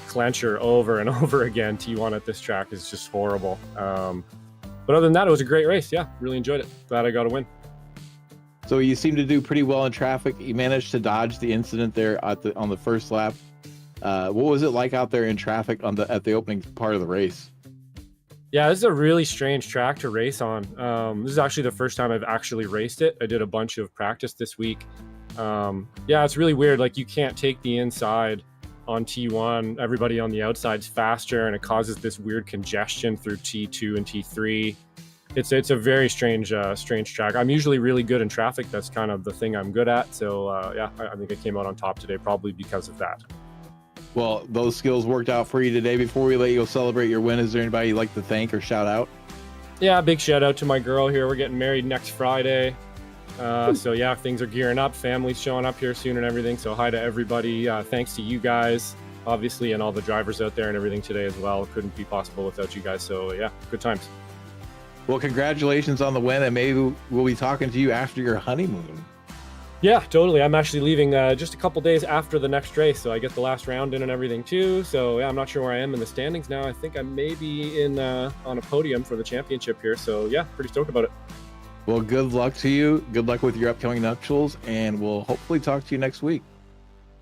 clencher over and over again. T1 at this track is just horrible. But other than that, it was a great race. Yeah, really enjoyed it. Glad I got a win. So you seem to do pretty well in traffic. You managed to dodge the incident there on the first lap. What was it like out there in traffic at the opening part of the race? Yeah, this is a really strange track to race on. This is actually the first time I've actually raced it. I did a bunch of practice this week. Yeah, it's really weird. Like, you can't take the inside on T1. Everybody on the outside's faster, and it causes this weird congestion through T2 and T3. It's a very strange track. I'm usually really good in traffic. That's kind of the thing I'm good at. So yeah, I think I came out on top today, probably because of that. Well, those skills worked out for you today. Before we let you go celebrate your win, is there anybody you'd like to thank or shout out? Yeah, big shout out to my girl here. We're getting married next Friday. So yeah, things are gearing up. Family's showing up here soon and everything. So hi to everybody. Thanks to you guys, obviously, and all the drivers out there and everything today as well. It couldn't be possible without you guys. So yeah, good times. Well, congratulations on the win, and maybe we'll be talking to you after your honeymoon. Yeah, totally. I'm actually leaving just a couple days after the next race, so I get the last round in and everything too. So yeah, I'm not sure where I am in the standings now. I think I may be in on a podium for the championship here. So yeah, pretty stoked about it. Well, good luck to you. Good luck with your upcoming nuptials, and we'll hopefully talk to you next week.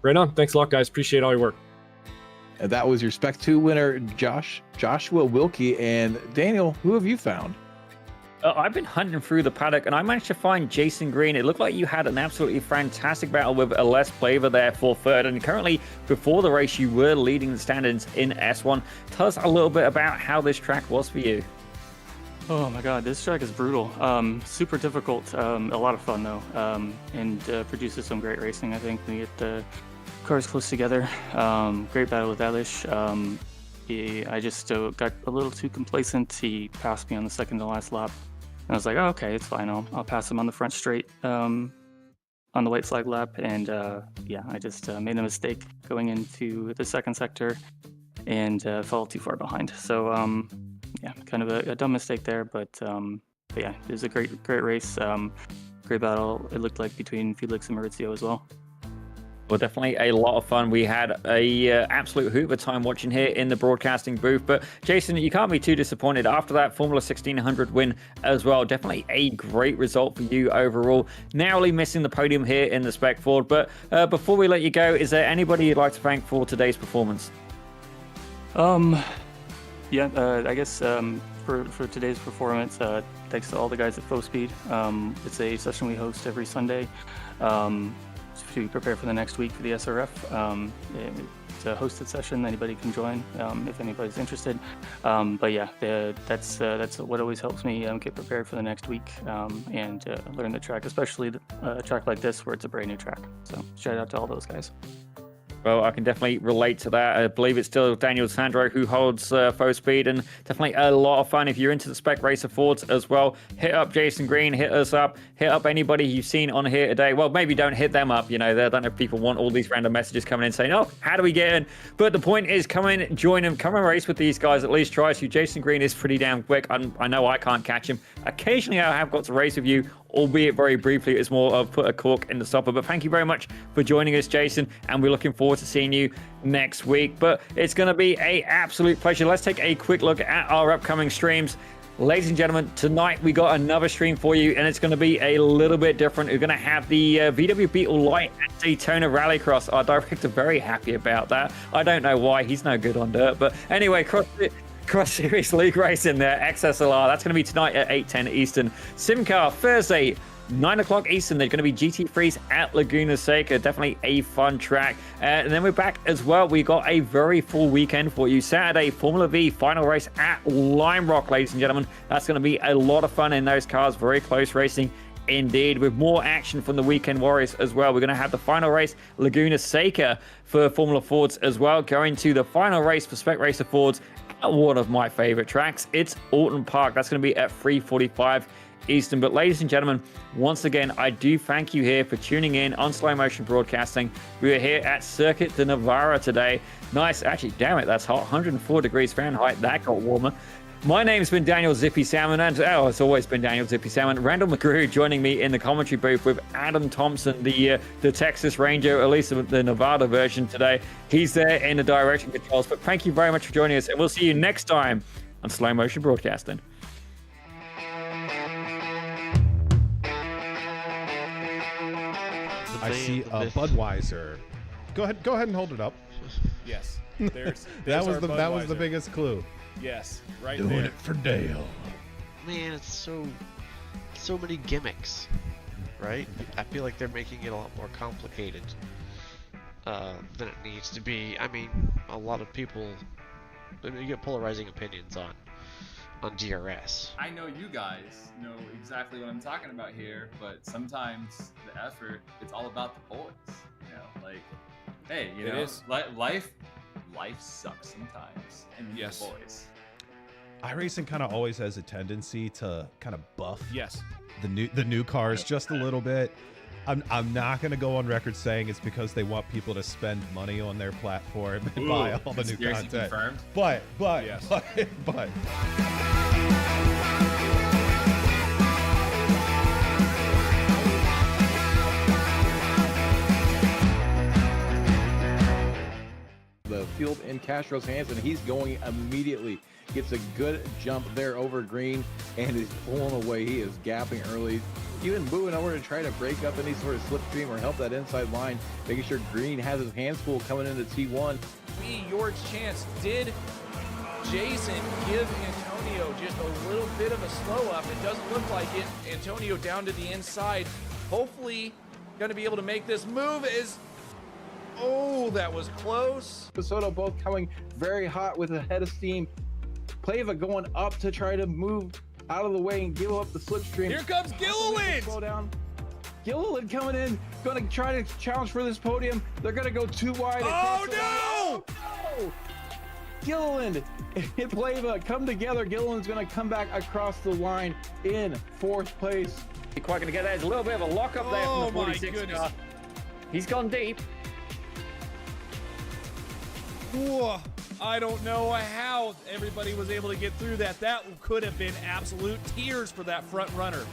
Right on. Thanks a lot, guys. Appreciate all your work. And that was your Spec 2 winner, Joshua Wilkie. And Daniel, who have you found? I've been hunting through the paddock, and I managed to find Jason Green. It looked like you had an absolutely fantastic battle with Les Plaver there for third, and currently, before the race, you were leading the standings in S1. Tell us a little bit about how this track was for you. Oh my god, this track is brutal. Super difficult. A lot of fun, though, and produces some great racing, I think. We get the cars close together. Great battle with Elish. I just got a little too complacent. He passed me on the second to last lap. And I was like, oh, okay, it's fine. I'll pass him on the front straight on the white flag lap. And yeah, I just made a mistake going into the second sector and fell too far behind. So yeah, kind of a dumb mistake there. But yeah, it was a great race. Great battle. It looked like between Felix and Maurizio as well. Well, definitely a lot of fun. We had a absolute hoot of a time watching here in the broadcasting booth. But Jason, you can't be too disappointed after that Formula 1600 win as well. Definitely a great result for you overall. Narrowly missing the podium here in the Spec Ford. But before we let you go, is there anybody you'd like to thank for today's performance? Yeah, I guess for today's performance, thanks to all the guys at FoSpeed. It's a session we host every Sunday. To prepare for the next week for the SRF. It's a hosted session. Anybody can join if anybody's interested. But yeah, that's what always helps me get prepared for the next week and learn the track, especially a track like this where it's a brand new track. So shout out to all those guys. Well, I can definitely relate to that. I believe it's still Daniel Sandro who holds FoSpeed, and definitely a lot of fun. If you're into the Spec Racer Fords as well, hit up Jason Green, hit us up, hit up anybody you've seen on here today. Well, maybe don't hit them up. I don't know if people want all these random messages coming in saying, oh, how do we get in? But the point is, come in, join them, come and race with these guys, at least try to. Jason Green is pretty damn quick. I know I can't catch him. Occasionally I have got to race with you, albeit very briefly. It's more of put a cork in the stopper. But thank you very much for joining us, Jason, and we're looking forward to seeing you next week. But it's going to be an absolute pleasure. Let's take a quick look at our upcoming streams. Ladies and gentlemen, tonight we got another stream for you, and it's going to be a little bit different. We're going to have the VW Beetle Light at Daytona Rallycross. Our director very happy about that. I don't know why. He's no good on dirt. But anyway, Cross Series League race in there, XSLR. That's going to be tonight at 8:10 Eastern. SimCar Thursday, 9 o'clock Eastern. They're going to be GT3s at Laguna Seca. Definitely a fun track. And then we're back as well. We got a very full weekend for you. Saturday, Formula V final race at Lime Rock, ladies and gentlemen. That's going to be a lot of fun in those cars. Very close racing indeed, with more action from the weekend warriors as well. We're going to have the final race, Laguna Seca, for Formula Fords as well. Going to the final race for Spec Racer Fords at one of my favorite tracks. It's Alton Park. That's going to be at 3:45 Eastern. But ladies and gentlemen, once again, I do thank you here for tuning in on Slow Motion Broadcasting. We are here at Circuit de Navarra today. Nice, actually, damn it, that's hot. 104 degrees Fahrenheit. That got warmer. My name's been Daniel Zippy Salmon, and it's always been Daniel Zippy Salmon. Randall McGrew joining me in the commentary booth with Adam Thompson, the Texas Ranger, at least the Nevada version today. He's there in the direction controls. But thank you very much for joining us, and we'll see you next time on Slow Motion Broadcasting. I see a Budweiser. Go ahead and hold it up. Yes. That was the biggest clue. Yes, right Doing there. it for Dale. Man, it's so many gimmicks, right? I feel like they're making it a lot more complicated than it needs to be. I mean, a lot of people, you get polarizing opinions on DRS. I know you guys know exactly what I'm talking about here, but sometimes the effort, it's all about the boys. You know, like, hey, you know, life sucks sometimes, and you need the boys. iRacing kind of always has a tendency to kind of buff Yes. the new cars just a little bit. I'm not going to go on record saying it's because they want people to spend money on their platform and buy all the new content. Confirmed. But Yes. but The field in Castro's hands, and he's going immediately. Gets a good jump there over green, and is pulling away. He is gapping early, even moving over to try to break up any sort of slipstream or help that inside line, making sure green has his hands full coming into T1. Your chance. Did Jason give Antonio just a little bit of a slow up? It doesn't look like it. Antonio down to the inside. Hopefully going to be able to make this move. Oh, that was close. Soto both coming very hot with a head of steam. Plava going up to try to move out of the way and give up the slipstream. Here comes Gilliland. Slow down. Gilliland coming in, going to try to challenge for this podium. They're going to go too wide. Oh, no! Oh, no! Gilliland and Plava come together. Gilliland's going to come back across the line in fourth place. Quite going to get there. There's a little bit of a lock up there from the Oh, my 46 goodness. car. He's gone deep. Whoa. I don't know how everybody was able to get through that. That could have been absolute tears for that front runner.